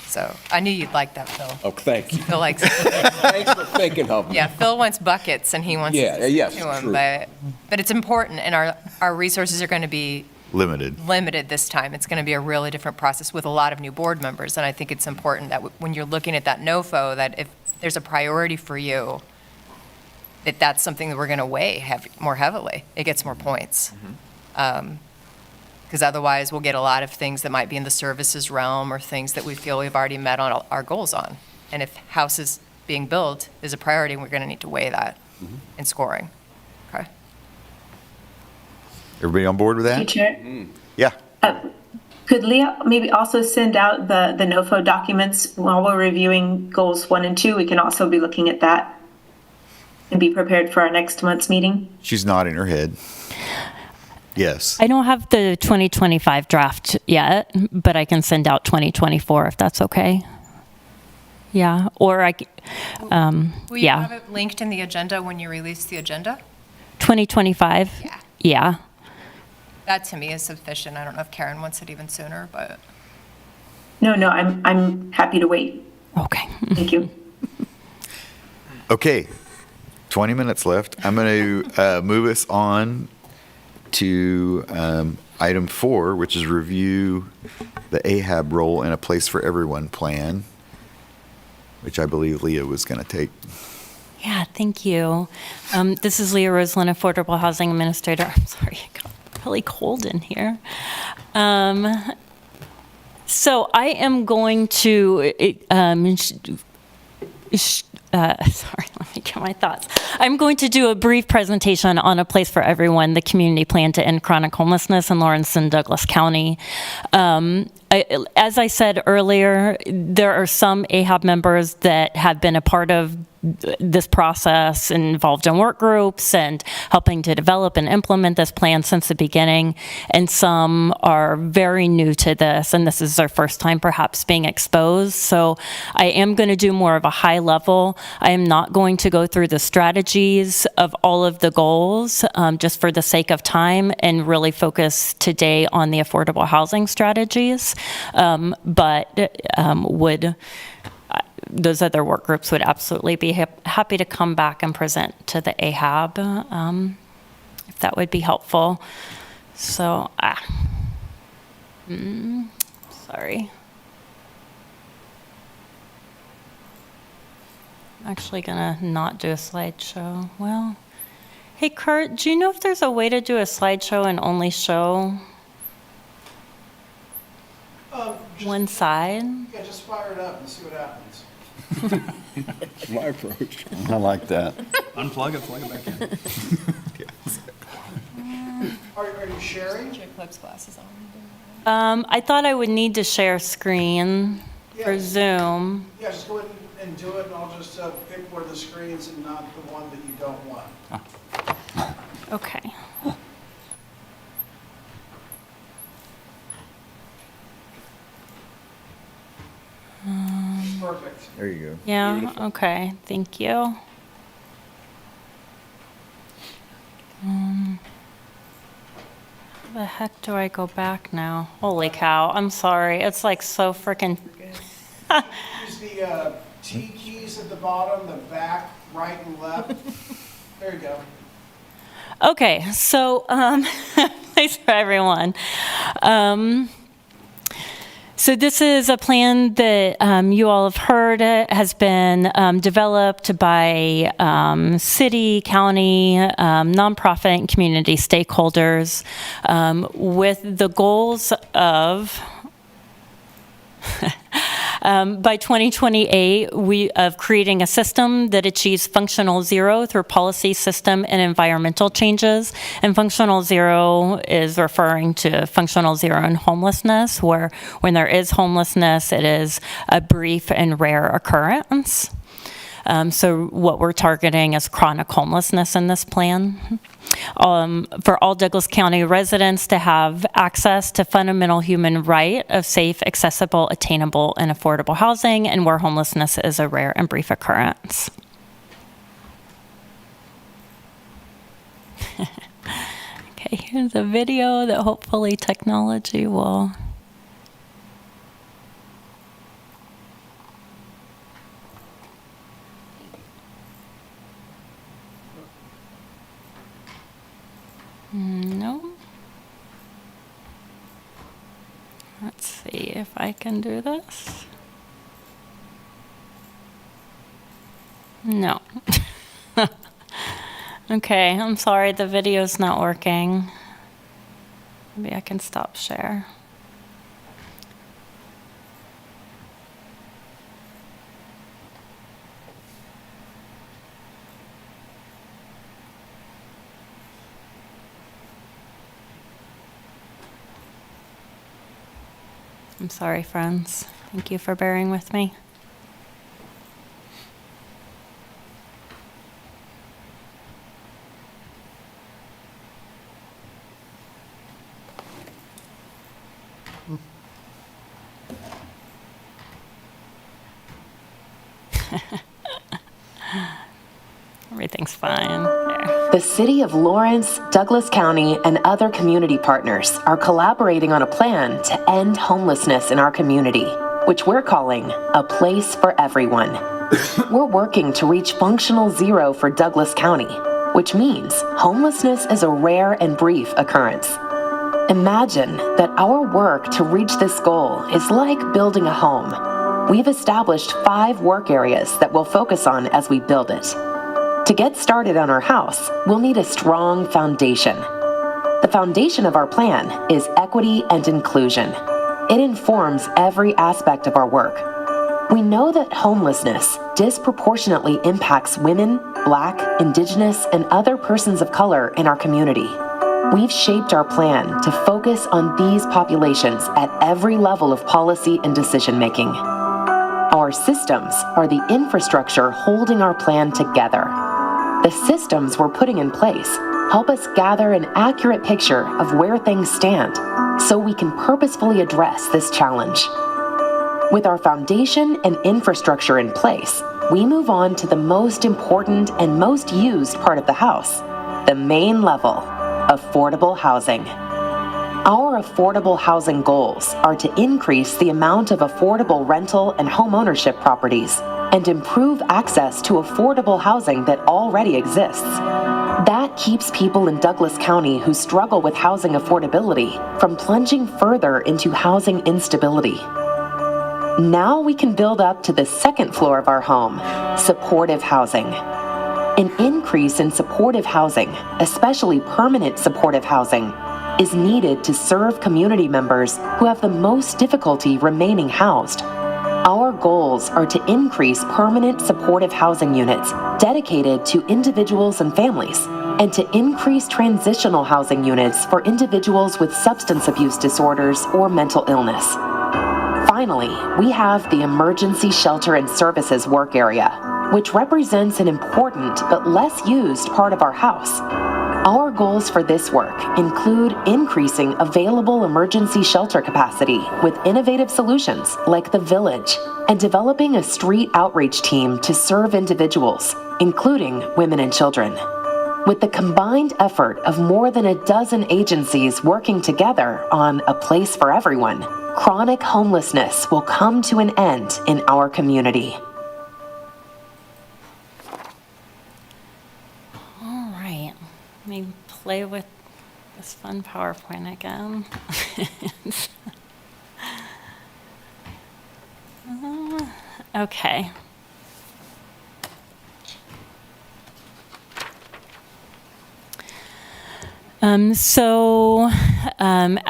So I knew you'd like that, Phil. Oh, thank you. Phil likes, Thanks for thinking of me. yeah, Phil wants buckets and he wants Yeah, us to yes, to him, true. but it's important and our resources are going to be Limited. limited this time. It's going to be a really different process with a lot of new board members. And I think it's important that when you're looking at that NOFO, that if there's a priority for you, that's something that we're going to weigh more heavily. It gets more points. Because otherwise, we'll get a lot of things that might be in the services realm or things that we feel we've already met on our goals on. And if houses being built is a priority, we're going to need to weigh that. in scoring. Okay. Everybody on board with Mr. that? Chair, Yeah. could Leah maybe also send out the NOFO documents while we're reviewing goals 1 and 2? We can also be looking at that and be prepared for our next month's meeting. She's nodding her head. Yes. I don't have the 2025 draft yet, but I can send out 2024 if that's okay. Yeah, or Will you have yeah, it linked in the agenda when you release the agenda? 2025. Yeah. Yeah. That to me is sufficient. I don't know if Karen wants it even sooner, but. No, I'm happy to wait. Okay. Thank you. Okay. 20 minutes left. I'm going to move us on to item 4, which is review the AHAB role in a place for everyone plan, which I believe Leah was going to take. Yeah, thank you. This is Leah Roslin, Affordable Housing Administrator. I'm sorry, it got really cold in here. So I am going to, sorry, let me get my thoughts. I'm going to do a brief presentation on A Place for Everyone, the community plan to end chronic homelessness in Lawrence and Douglas County. As I said earlier, there are some AHAB members that have been a part of this process, involved in work groups and helping to develop and implement this plan since the beginning. And some are very new to this, and this is their first time perhaps being exposed. So I am going to do more of a high level. I am not going to go through the strategies of all of the goals just for the sake of time, and really focus today on the affordable housing strategies. Those other work groups would absolutely be happy to come back and present to the AHAB if that would be helpful. So, sorry. I'm actually gonna not do a slideshow. Well, hey Kurt, do you know if there's a way to do a slideshow and only show one side? Yeah, just fire it up and see what happens. My approach. I like that. Unplug it, plug it back in. Are you sharing? Eclipse glasses on. I thought I would need to share screen for Yeah. Zoom. Yeah, just go ahead and do it, and I'll just pick one of the screens and not the one that you don't want. Okay. Perfect. There you go. Yeah, okay, thank you. How the heck do I go back now? Holy cow, I'm sorry. It's like so freaking. Use the T keys at the bottom, the back, right, and left. There you go. Okay, so place for everyone. So this is a plan that you all have heard has been developed by city, county, nonprofit, and community stakeholders with the goals of by 2028, of creating a system that achieves functional zero through policy, system, and environmental changes. And functional zero is referring to functional zero in homelessness, where when there is homelessness, it is a brief and rare occurrence. So what we're targeting is chronic homelessness in this plan. For all Douglas County residents to have access to fundamental human right of safe, accessible, attainable, and affordable housing, and where homelessness is a rare and brief occurrence. Okay, here's a video that hopefully technology will... No. Let's see if I can do this. No. Okay, I'm sorry, the video's not working. Maybe I can stop share. I'm sorry, friends. Thank you for bearing with me. Everything's fine. There. The City of Lawrence, Douglas County, and other community partners are collaborating on a plan to end homelessness in our community, which we're calling A Place for Everyone. We're working to reach functional zero for Douglas County, which means homelessness is a rare and brief occurrence. Imagine that our work to reach this goal is like building a home. We've established 5 work areas that we'll focus on as we build it. To get started on our house, we'll need a strong foundation. The foundation of our plan is equity and inclusion. It informs every aspect of our work. We know that homelessness disproportionately impacts women, Black, Indigenous, and other persons of color in our community. We've shaped our plan to focus on these populations at every level of policy and decision-making. Our systems are the infrastructure holding our plan together. The systems we're putting in place help us gather an accurate picture of where things stand so we can purposefully address this challenge. With our foundation and infrastructure in place, we move on to the most important and most used part of the house, the main level, affordable housing. Our affordable housing goals are to increase the amount of affordable rental and homeownership properties and improve access to affordable housing that already exists. That keeps people in Douglas County who struggle with housing affordability from plunging further into housing instability. Now we can build up to the second floor of our home, supportive housing. An increase in supportive housing, especially permanent supportive housing, is needed to serve community members who have the most difficulty remaining housed. Our goals are to increase permanent supportive housing units dedicated to individuals and families, and to increase transitional housing units for individuals with substance abuse disorders or mental illness. Finally, we have the Emergency Shelter and Services work area, which represents an important but less used part of our house. Our goals for this work include increasing available emergency shelter capacity with innovative solutions like the Village, and developing a street outreach team to serve individuals, including women and children. With the combined effort of more than a dozen agencies working together on A Place for Everyone, chronic homelessness will come to an end in our community. All right. Let me play with this fun PowerPoint again. Okay.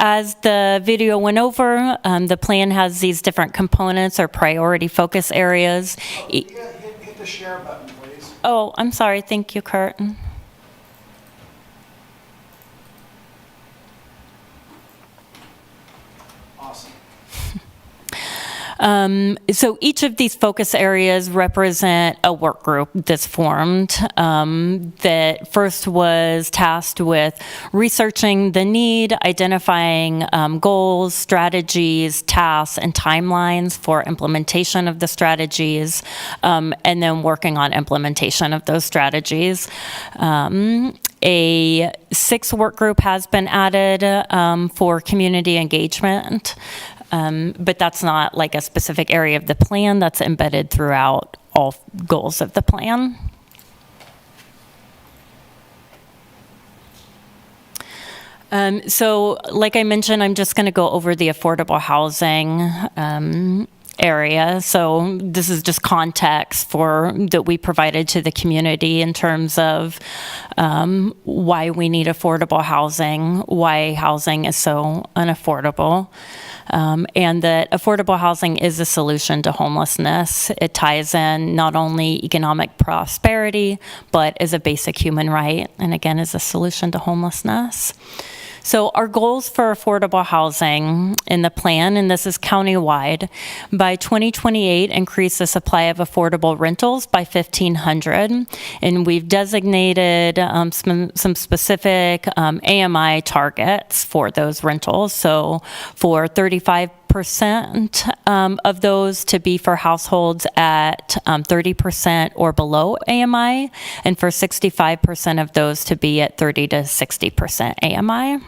As the video went over, the plan has these different components or priority focus areas. Hit the share button, please. Oh, I'm sorry. Thank you, Kurt. Awesome. So each of these focus areas represent a work group that's formed that first was tasked with researching the need, identifying goals, strategies, tasks, and timelines for implementation of the strategies, and then working on implementation of those strategies. A 6th work group has been added for community engagement. But that's not like a specific area of the plan. That's embedded throughout all goals of the plan. So like I mentioned, I'm just going to go over the affordable housing area. So this is just context that we provided to the community in terms of why we need affordable housing, why housing is so unaffordable. And that affordable housing is a solution to homelessness. It ties in not only economic prosperity, but is a basic human right, and again, is a solution to homelessness. So our goals for affordable housing in the plan, and this is countywide, by 2028, increase the supply of affordable rentals by 1,500. And we've designated some specific AMI targets for those rentals. So for 35% of those to be for households at 30% or below AMI, and for 65% of those to be at 30 to 60% AMI.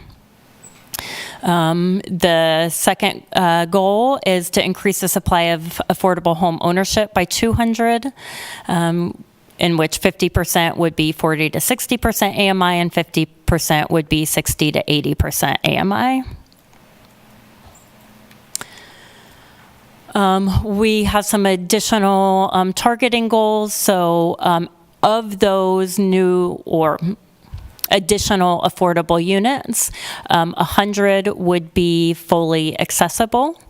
The second goal is to increase the supply of affordable home ownership by 200, in which 50% would be 40 to 60% AMI and 50% would be 60 to 80% AMI. We have some additional targeting goals. So of those new or additional affordable units, 100 would be fully accessible.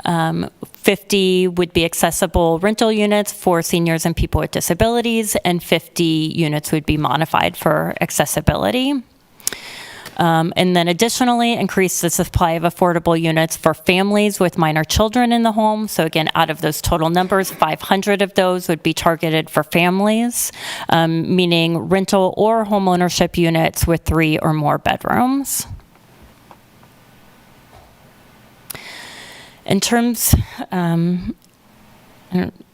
50 would be accessible rental units for seniors and people with disabilities, and 50 units would be modified for accessibility. And then additionally, increase the supply of affordable units for families with minor children in the home. So again, out of those total numbers, 500 of those would be targeted for families, meaning rental or home ownership units with 3 or more bedrooms. In terms,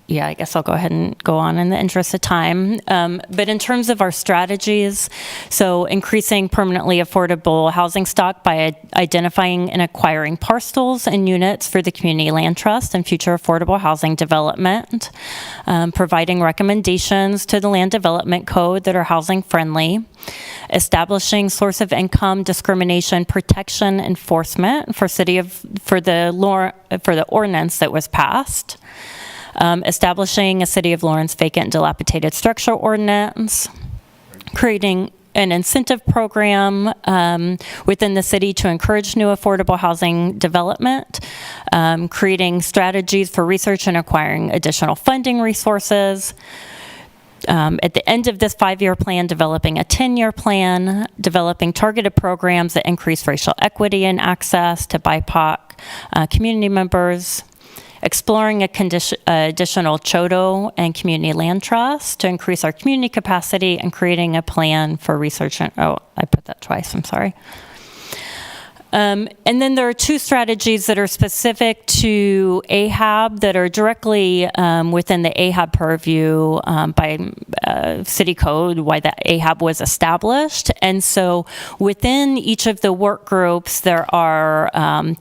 yeah, I guess I'll go ahead and go on in the interest of time. But in terms of our strategies, so increasing permanently affordable housing stock by identifying and acquiring parcels and units for the Community Land Trust and future affordable housing development, providing recommendations to the Land Development Code that are housing friendly, establishing source of income discrimination protection enforcement for the ordinance that was passed. Establishing a City of Lawrence vacant and dilapidated structure ordinance, creating an incentive program within the city to encourage new affordable housing development, creating strategies for research and acquiring additional funding resources. At the end of this 5-year plan, developing a 10-year plan, developing targeted programs that increase racial equity and access to BIPOC community members, exploring additional CHODO and community land trusts to increase our community capacity, and creating a plan for research. Oh, I put that twice, I'm sorry. And then there are 2 strategies that are specific to AHAB that are directly within the AHAB purview by city code, why the AHAB was established. And so within each of the work groups, there are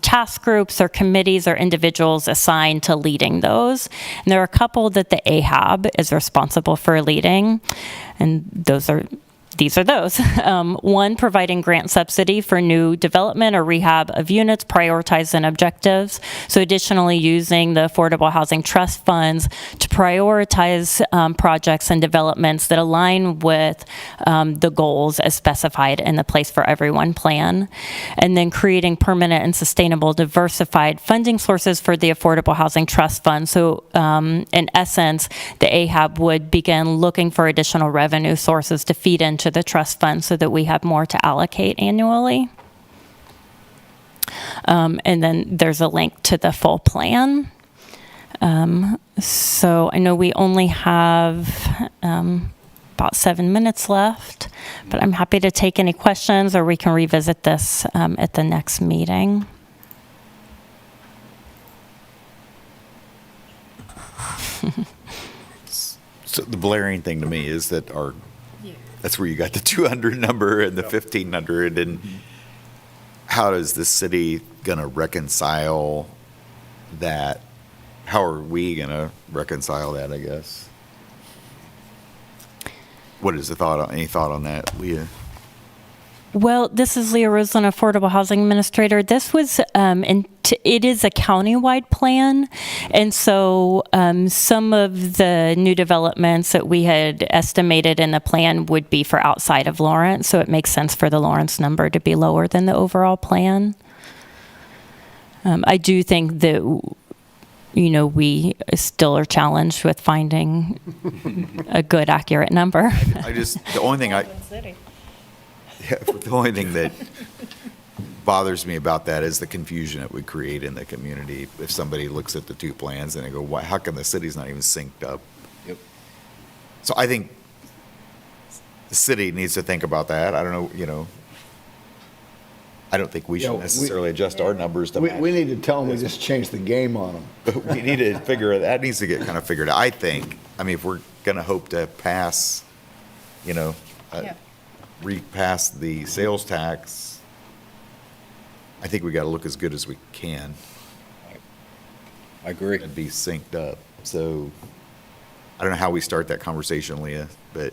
task groups or committees or individuals assigned to leading those. And there are a couple that the AHAB is responsible for leading, and these are those. 1, providing grant subsidy for new development or rehab of units, prioritized and objectives. So additionally, using the Affordable Housing Trust funds to prioritize projects and developments that align with the goals as specified in the Place for Everyone plan. And then creating permanent and sustainable diversified funding sources for the Affordable Housing Trust Fund. So in essence, the AHAB would begin looking for additional revenue sources to feed into the trust fund so that we have more to allocate annually. And then there's a link to the full plan. So I know we only have about 7 minutes left, but I'm happy to take any questions, or we can revisit this at the next meeting. So the blaring thing to me is that that's where you got the 200 number and the 1,500, and how is the city going to reconcile that? How are we going to reconcile that, I guess? What is the thought? Any thought on that, Leah? Well, this is Leah Roslin, Affordable Housing Administrator. This was, it is a countywide plan, and so some of the new developments that we had estimated in the plan would be for outside of Lawrence, so it makes sense for the Lawrence number to be lower than the overall plan. I do think that, we still are challenged with finding a good, accurate number. The only thing that bothers me about that is the confusion it would create in the community if somebody looks at the two plans and they go, why, how come the city's not even synced up? Yep. So I think the city needs to think about that. I don't know, I don't think we Yeah, should we- necessarily adjust our numbers to We match. need to tell them we just changed the game on them. But we need to figure, that needs to get kind of figured out, I think. I mean, if we're going to hope to pass, repass the sales tax, I think we got to look as good as we can. I agree. And be synced up. So I don't know how we start that conversation, Leah, but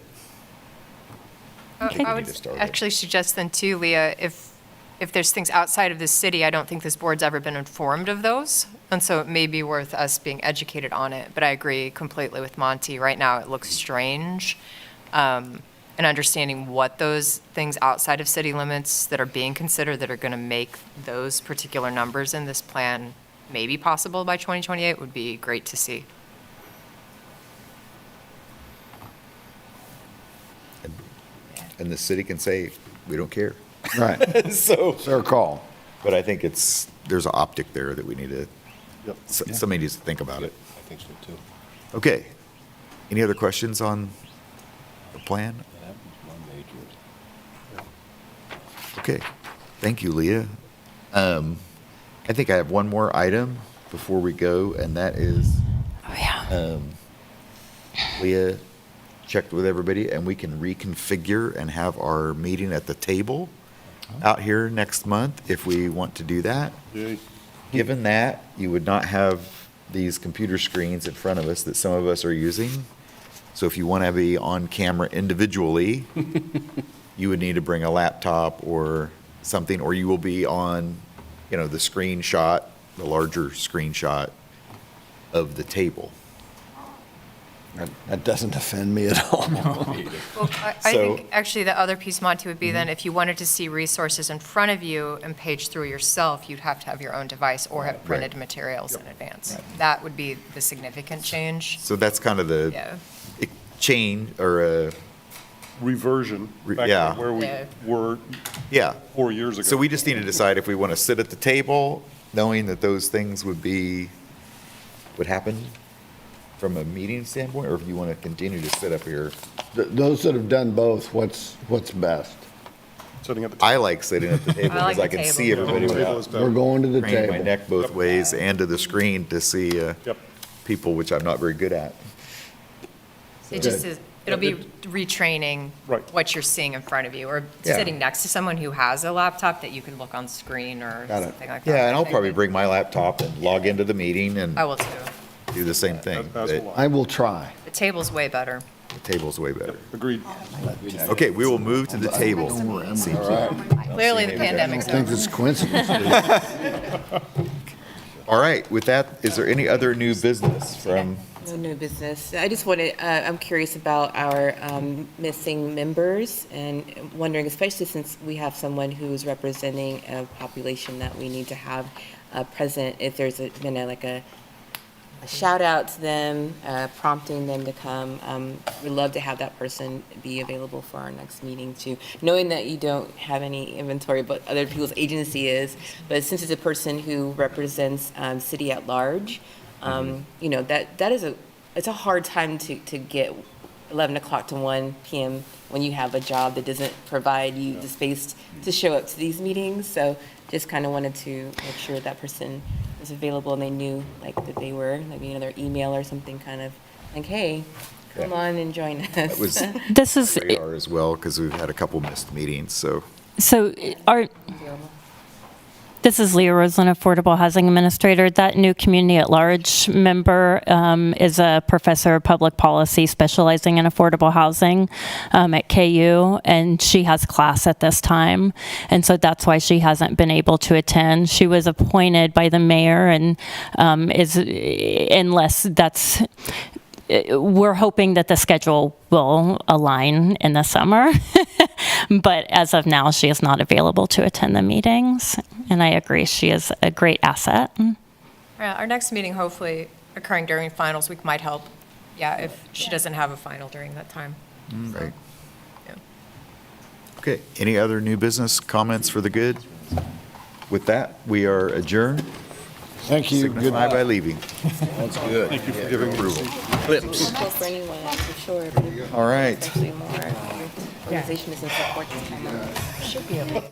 I think I we would need to start it. actually suggest then too, Leah, if there's things outside of the city, I don't think this board's ever been informed of those. And so it may be worth us being educated on it. But I agree completely with Monty. Right now, it looks strange. And understanding what those things outside of city limits that are being considered that are going to make those particular numbers in this plan maybe possible by 2028 would be great to see. And the city can say, we don't care. Right. So It's their call. But I think there's an optic there that we need to, somebody needs to think about it. I think so too. Okay. Any other questions on the plan? Okay. Thank you, Leah. I think I have one more item before we go, and that is, Leah checked with everybody, and we can reconfigure and have our meeting at the table out here next month if we want to do that. Yay. Given that, you would not have these computer screens in front of us that some of us are using. So if you want to be on camera individually, you would need to bring a laptop or something, or you will be on, the screenshot, the larger screenshot of the table. That doesn't offend me at all. Well, I think actually the other piece, Monty, would be then if you wanted to see resources in front of you and page through yourself, you'd have to have your own device or have printed materials in advance. That would be the significant change. So that's kind of the Yeah. change or Reversion back yeah. to where we Yeah. were 4 years ago. So we just need to decide if we want to sit at the table, knowing that those things would happen from a meeting standpoint, or if you want to continue to sit up here. Those that have done both, what's best? Sitting at the table. I like sitting at the table I like because I the can table. see everybody The table without is better. We're going to the craning my table. neck both ways and to the screen to see Yep. people, which I'm not very good at. It just is, it'll be retraining Right. what you're seeing in front of you, or Yeah. sitting next to someone who has a laptop that you can look on screen or Got it. something like that. Yeah, and I'll probably bring my laptop and log into the meeting and I will too. do the same thing. As But will I will try. The table's way better. the table's way better. Agreed. Okay, we will move to the table. Clearly, the pandemic's I think over. it's coincidence. All right, with that, is there any other new business from? No new business. I just wanted, I'm curious about our missing members and wondering, especially since we have someone who's representing a population that we need to have present, if there's been a shout out to them, prompting them to come. We'd love to have that person be available for our next meeting too, knowing that you don't have any inventory, but other people's agency is. But since it's a person who represents city at large, that is it's a hard time to get 11 o'clock to 1 p.m. when you have a job that doesn't provide you the space to show up to these meetings. So just kind of wanted to make sure that person was available and they knew that they were, their email or something kind of hey, come on and join us. That was This is, radar as well, because we've had a couple missed meetings, so. so this is Leah Roslin, Affordable Housing Administrator. That new community at large member is a professor of public policy specializing in affordable housing at KU, and she has class at this time. And so that's why she hasn't been able to attend. She was appointed by the mayor and we're hoping that the schedule will align in the summer. But as of now, she is not available to attend the meetings. And I agree, she is a great asset. Our next meeting, hopefully occurring during finals week, might help. Yeah, if she doesn't have a final during that time. Right. Yeah. Okay, any other new business comments for the good? with that, we are adjourned. Thank you. Signify by leaving. That's good. Thank you for giving me Approval. Clips. For anyone, I'm sure. All right. Especially more organization is in support this time around. Should be okay.